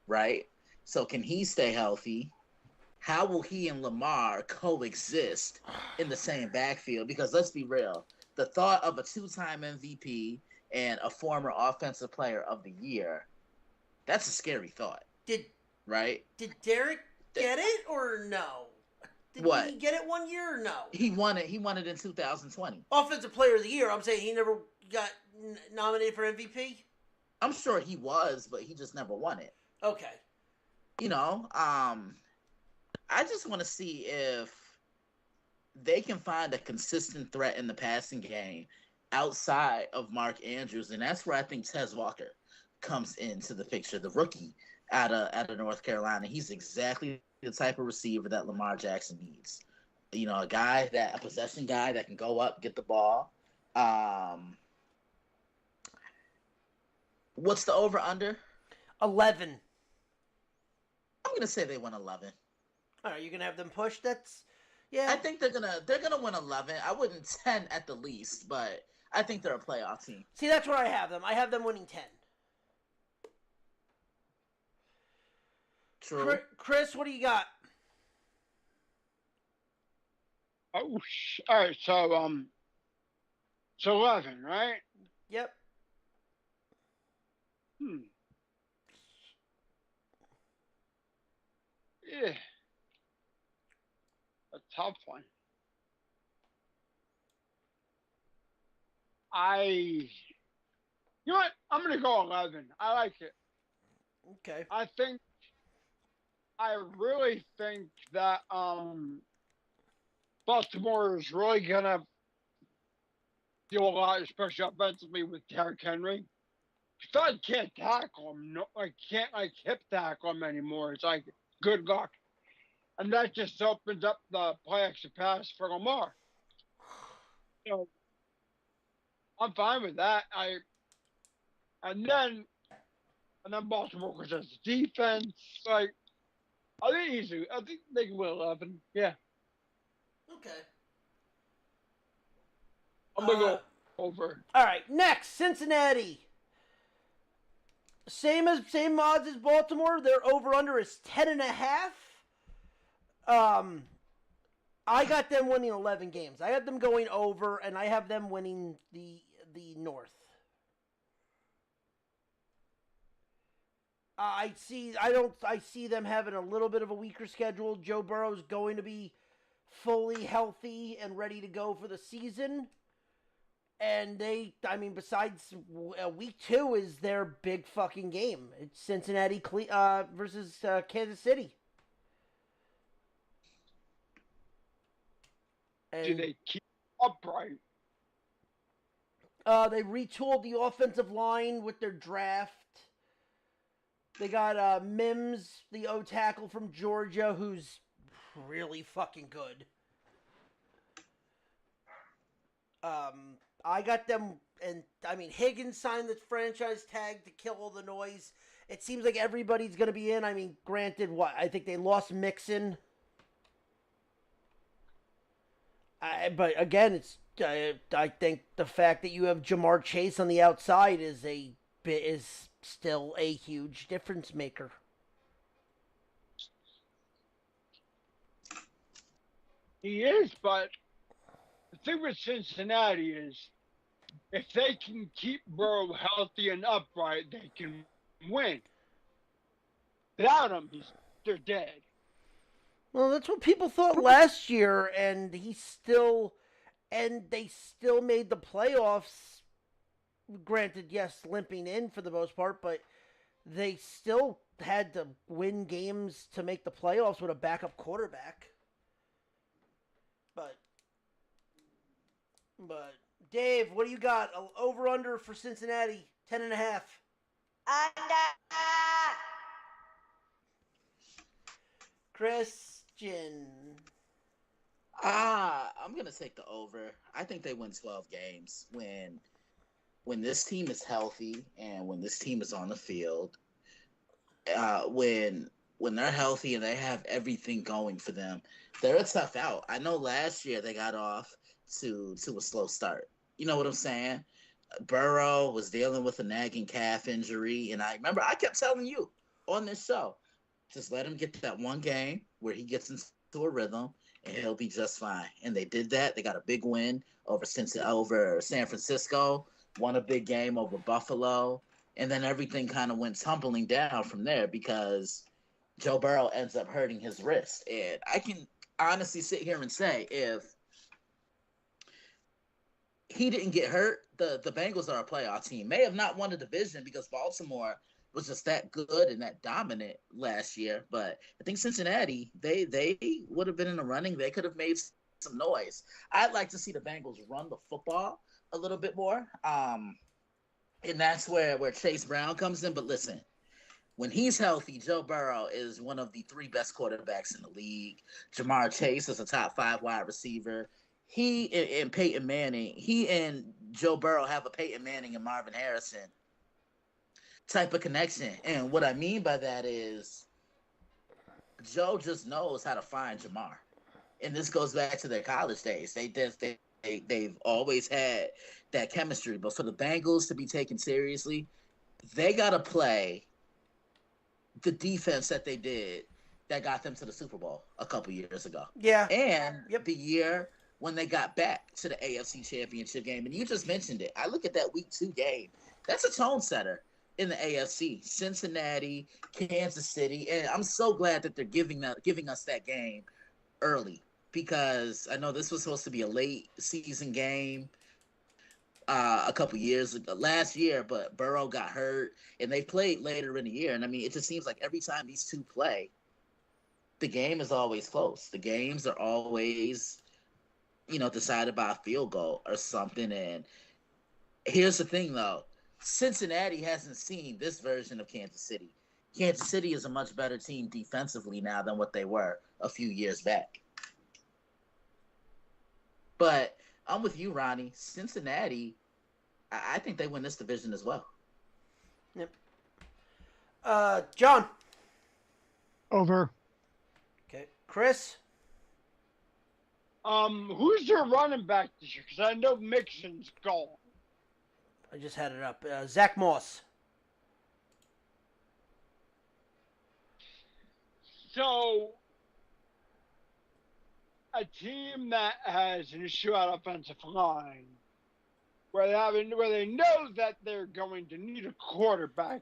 right? So can he stay healthy? How will he and Lamar coexist in the same backfield? Because let's be real, the thought of a two-time MVP and a former offensive player of the year, that's a scary thought. Did Derek get it or no? Did he get it one year or no? He won it. He won it in 2020. Offensive Player of the Year. I'm saying he never got nominated for MVP? I'm sure he was, but he just never won it. Okay. You know, I just want to see if they can find a consistent threat in the passing game outside of Mark Andrews, and that's where I think Tez Walker comes into the picture, the rookie out of North Carolina. He's exactly the type of receiver that Lamar Jackson needs. You know, a possession guy that can go up, get the ball. What's the over-under? 11. I'm gonna say they won 11. All right, you're gonna have them push. Yeah. I think they're gonna win 11. I wouldn't 10 at the least, but I think they're a playoff team. See, that's where I have them. I have them winning 10. True. Chris, what do you got? Oh, all right. So it's 11, right? Yep. Yeah. A tough one. You know what? I'm gonna go 11. I like it. Okay. I really think that Baltimore is really gonna do a lot, especially offensively with Derrick Henry. I can't tackle him. No, I can't hip tackle him anymore. It's like good luck, and that just opens up the play action pass for Lamar. So I'm fine with that. And then Baltimore because it's defense. Like I think they can win 11. Yeah. Okay. I'm gonna go Over. All right, next, Cincinnati. Same odds as Baltimore. Their over/under is 10.5. I got them winning 11 games. I had them going over, and I have them winning the North. I see them having a little bit of a weaker schedule. Joe Burrow's going to be fully healthy and ready to go for the season. And besides week 2 is their big fucking game. It's Cincinnati versus Kansas City. And Do they keep upright? they retooled the offensive line with their draft. They got Mims, the O tackle from Georgia, who's really fucking good. I got them, and Higgins signed the franchise tag to kill all the noise. It seems like everybody's going to be in. Granted, I think they lost Mixon. But again, I think the fact that you have Jamar Chase on the outside is still a huge difference maker. He is, but the thing with Cincinnati is if they can keep Burrow healthy and upright, they can win. Without him, they're dead. Well, that's what people thought last year, and they still made the playoffs. Granted, yes, limping in for the most part, but they still had to win games to make the playoffs with a backup quarterback. But Dave, what do you got? Over under for Cincinnati, 10.5. Under. Christian. I'm gonna take the over. I think they win 12 games when this team is healthy and when this team is on the field. When they're healthy and they have everything going for them, they're a tough out. I know last year they got off to a slow start. You know what I'm saying? Burrow was dealing with a nagging calf injury, and I remember I kept telling you on this show, just let him get that one game where he gets into a rhythm, and he'll be just fine. And they did that. They got a big win over San Francisco, won a big game over Buffalo, and then everything kind of went tumbling down from there because Joe Burrow ends up hurting his wrist. And I can honestly sit here and say if he didn't get hurt, the Bengals are a playoff team. May have not won the division because Baltimore was just that good and that dominant last year. But I think Cincinnati, they would have been in the running. They could have made some noise. I'd like to see the Bengals run the football a little bit more. And that's where Chase Brown comes in. But listen, when he's healthy, Joe Burrow is one of the 3 best quarterbacks in the league. Jamar Chase is a top 5 wide receiver. He and Peyton Manning, he and Joe Burrow have a Peyton Manning and Marvin Harrison type of connection. And what I mean by that is Joe just knows how to find Jamar. And this goes back to their college days. They've always had that chemistry. But for the Bengals to be taken seriously, they got to play the defense that they did that got them to the Super Bowl a couple years ago. Yeah. And the year when they got back to the AFC Championship game. And you just mentioned it. I look at that Week 2 game. That's a tone setter in the AFC. Cincinnati, Kansas City. And I'm so glad that they're giving us that game early because I know this was supposed to be a late season game a couple years ago, last year, but Burrow got hurt and they played later in the year. And I mean, it just seems like every time these two play, the game is always close. The games are always, decided by a field goal or something. And here's the thing, though. Cincinnati hasn't seen this version of Kansas City. Kansas City is a much better team defensively now than what they were a few years back. But I'm with you, Ronnie. Cincinnati, I think they win this division as well. Yep. John. Over. Okay. Chris. Who's their running back this year? Because I know Mixon's gone. I just had it up. Zach Moss. So, a team that has an issue at offensive line, where they know that they're going to need a quarterback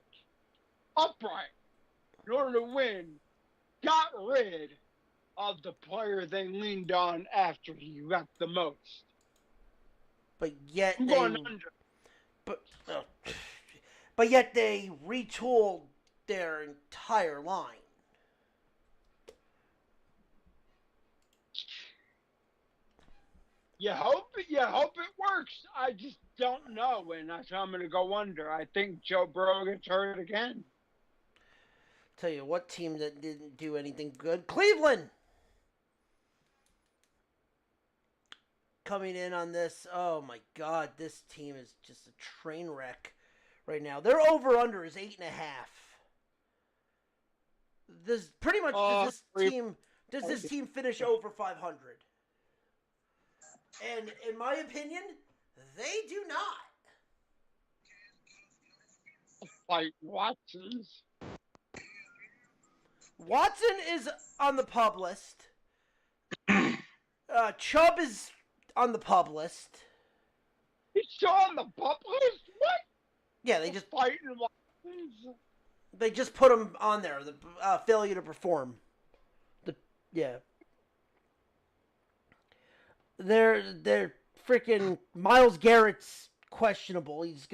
upright in order to win, got rid of the player they leaned on after he got the most. But yet I'm they, going under. but yet they retooled their entire line. You hope it works. I just don't know, and that's how I'm going to go under. I think Joe Burrow gets hurt again. Tell you what team that didn't do anything good. Cleveland. Coming in on this. Oh my God, this team is just a train wreck right now. Their over/under is 8.5. This pretty much does this team finish over 500? And in my opinion, they do not. Like Watson's. Watson is on the pub list. Chubb is on the pub list. He's still on the pup list? What? Yeah, they just Fighting Watson's? They just put him on there. The failure to perform. They're freaking Myles Garrett's questionable. He's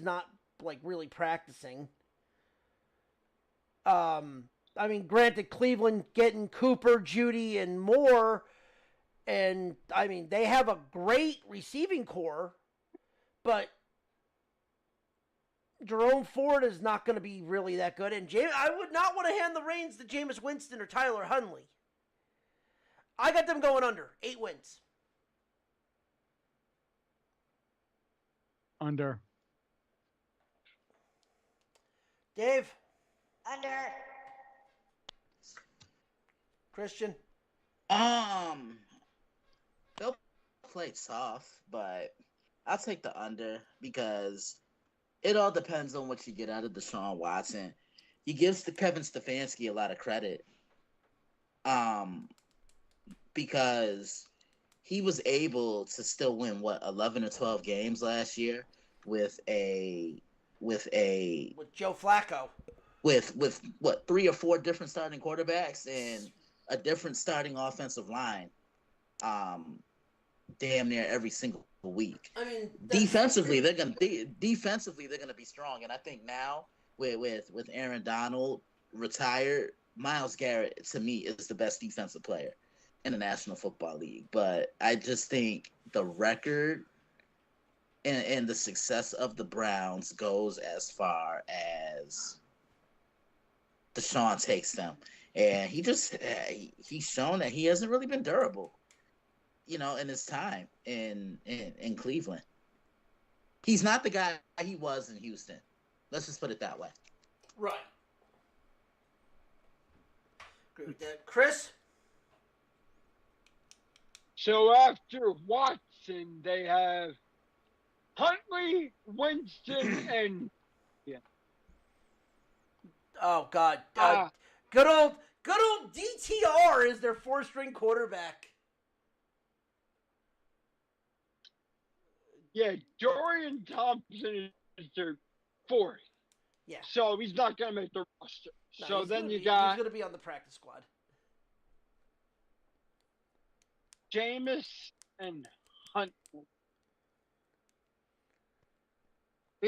not like really practicing. I mean, granted, Cleveland getting Cooper, Judy, and Moore, and I mean they have a great receiving core, but Jerome Ford is not going to be really that good, and I would not want to hand the reins to Jameis Winston or Tyler Huntley. I got them going under 8 wins. Under. Dave. Under. Christian. They'll play soft, but I'll take the under because it all depends on what you get out of Deshaun Watson. He gives Kevin Stefanski a lot of credit. Because he was able to still win 11 or 12 games last year with Joe Flacco. With 3 or 4 different starting quarterbacks and a different starting offensive line. Damn near every single week. I mean, defensively they're gonna be strong, and I think now with Aaron Donald retired, Myles Garrett to me is the best defensive player in the National Football League. But I just think the record and the success of the Browns goes as far as Deshaun takes them. And he's shown that he hasn't really been durable, in his time in Cleveland. He's not the guy he was in Houston. Let's just put it that way. Right. Agree with that. Chris? So after Watson, they have Huntley, Winston, and oh God, good old DTR is their 4-string quarterback. yeah, Dorian Thompson is their 4th. Yeah. So he's not going to make the roster. No, So he's then he's going to be on the practice squad. Jameis and Huntley.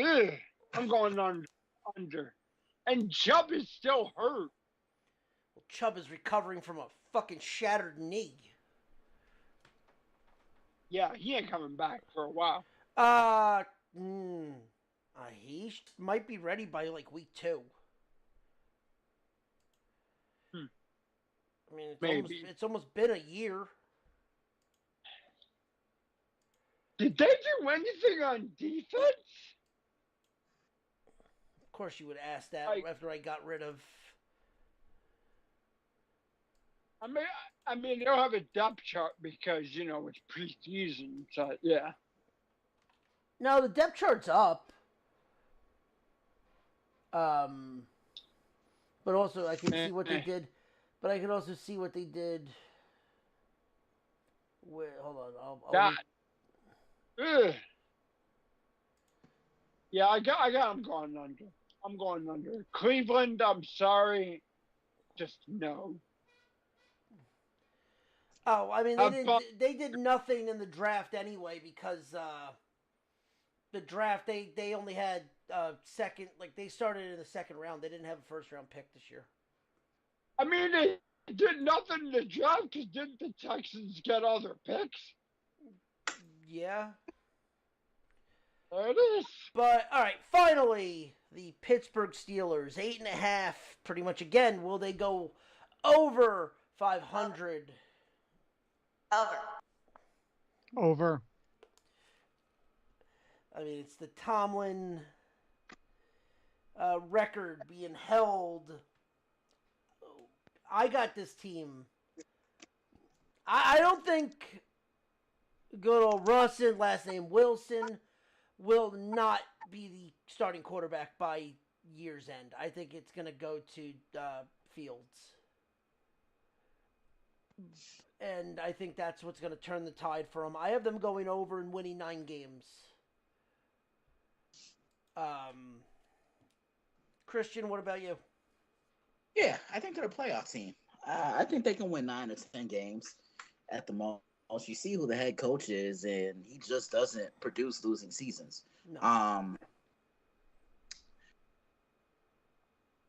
Ugh, I'm going under. And Chubb is still hurt. Well, Chubb is recovering from a fucking shattered knee. Yeah, he ain't coming back for a while. He might be ready by like week 2. I mean, it's almost been a year. Did they do anything on defense? Of course you would ask that after I got rid of... I mean, they don't have a depth chart because, it's preseason. So, yeah. No, the depth chart's up. But also I can see what they did. But I can also see what they did. Wait, hold on. That. Ugh. Yeah, I got. I'm going under. I'm going under. Cleveland. I'm sorry. Just no. Oh, I mean Have fun. they did nothing in the draft anyway because the draft they only had second, like they started in the second round. They didn't have a first round pick this year. I mean, they did nothing in the draft because didn't the Texans get all their picks? Yeah. There it is. But all right, finally the Pittsburgh Steelers 8.5. Pretty much again. Will they go over 500? Over. Over. I mean, it's the Tomlin record being held. I got this team. I don't think good old Russell, last name Wilson, will not be the starting quarterback by year's end. I think it's going to go to Fields. And I think that's what's going to turn the tide for them. I have them going over and winning 9 games. Christian, what about you? Yeah, I think they're a playoff team. I think they can win 9 or 10 games at the most. You see who the head coach is, and he just doesn't produce losing seasons. No.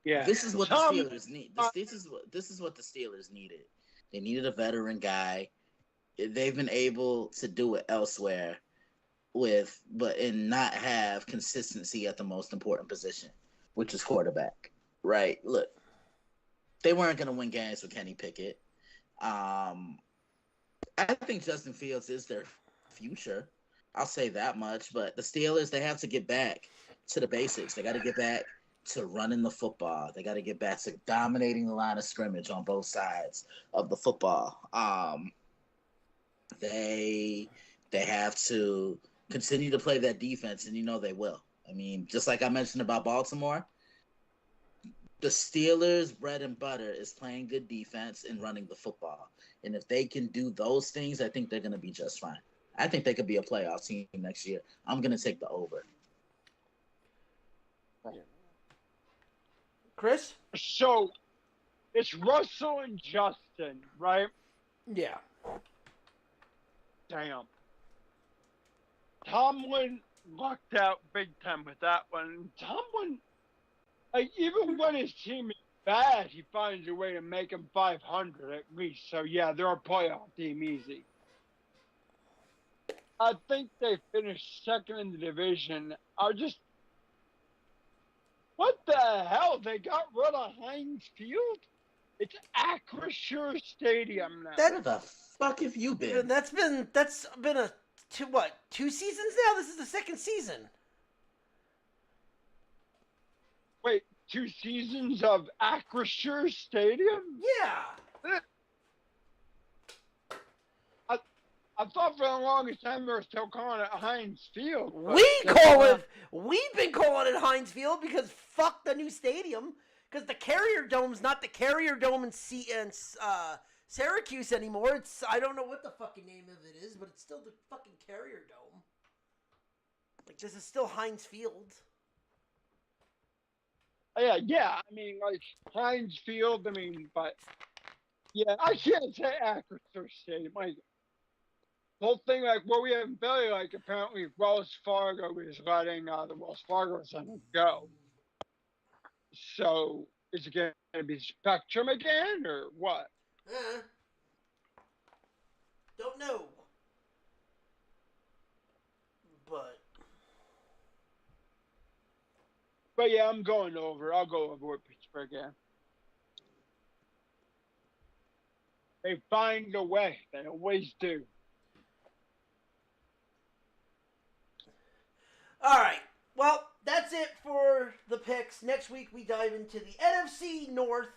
Yeah. This is what the Steelers need. This is what the Steelers needed. They needed a veteran guy. They've been able to do it elsewhere and not have consistency at the most important position, which is quarterback. Right? Look, they weren't going to win games with Kenny Pickett. I think Justin Fields is their future. I'll say that much. But the Steelers, they have to get back to the basics. They got to get back to running the football. They got to get back to dominating the line of scrimmage on both sides of the football. They have to continue to play that defense, and they will. I mean, just like I mentioned about Baltimore, the Steelers' bread and butter is playing good defense and running the football. And if they can do those things, I think they're going to be just fine. I think they could be a playoff team next year. I'm going to take the over. Chris? So, it's Russell and Justin, right? Yeah. Damn. Tomlin lucked out big time with that one. Tomlin, like, even when his team is bad, he finds a way to make them 500 at least. So, yeah, they're a playoff team easy. I think they finished second in the division. What the hell? They got rid of Heinz Field? It's Acrisure Stadium now. Where the fuck have you been? That's been a 2 seasons now? This is the second season. Wait, 2 seasons of Acrisure Stadium? Yeah. I thought for the longest time they were still calling it Heinz Field. We've been calling it Heinz Field because fuck the new stadium. Because the Carrier Dome's not the Carrier Dome in Syracuse anymore. I don't know what the fucking name of it is, but it's still the fucking Carrier Dome. Like, this is still Heinz Field. Yeah. I mean, like, Heinz Field, but yeah, I can't say Acrisure Stadium. Like, the whole thing, like, what we have in Philly, like, apparently Wells Fargo is letting the Wells Fargo Center go. So, is it going to be Spectrum again, or what? Don't know. But yeah, I'm going over. I'll go over with Pittsburgh again. They find a way. They always do. All right. Well, that's it for the picks. Next week we dive into the NFC North.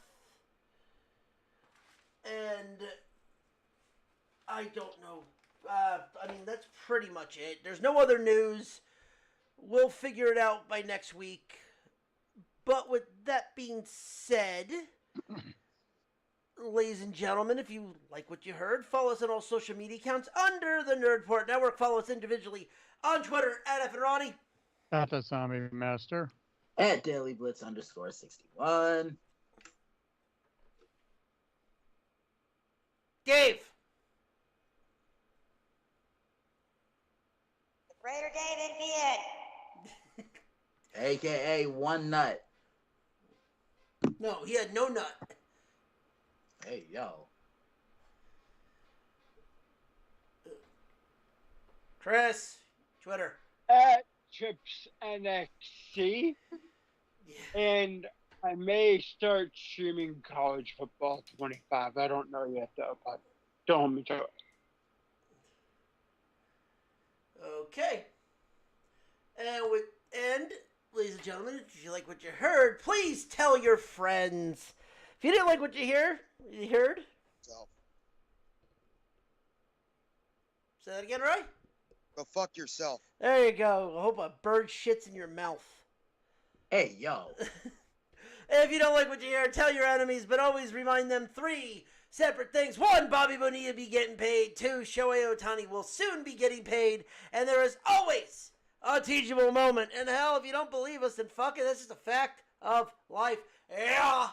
And I don't know. That's pretty much it. There's no other news. we'll figure it out by next week. But with that being said, ladies and gentlemen, if you like what you heard, follow us on all social media accounts under the Nerdport Network. Follow us individually on Twitter at F and Ronnie. At the Zombie Master. At Daily Blitz _61. Dave. Greater Dave NPN. AKA One Nut. No, he had no nut. Hey, yo. Chris, Twitter. At Chips NXC. And I may start streaming college football 25. I don't know yet, though, but don't hold me to it. Okay. And ladies and gentlemen, if you like what you heard, please tell your friends. If you didn't like what you heard, So, say that again, Roy? go fuck yourself. There you go. I hope a bird shits in your mouth. Hey, yo. If you don't like what you hear, tell your enemies, but always remind them 3 separate things. 1, Bobby Bonilla be getting paid. 2, Shohei Ohtani will soon be getting paid. And there is always a teachable moment. And hell, if you don't believe us, then fuck it. That's just a fact of life. Yeah.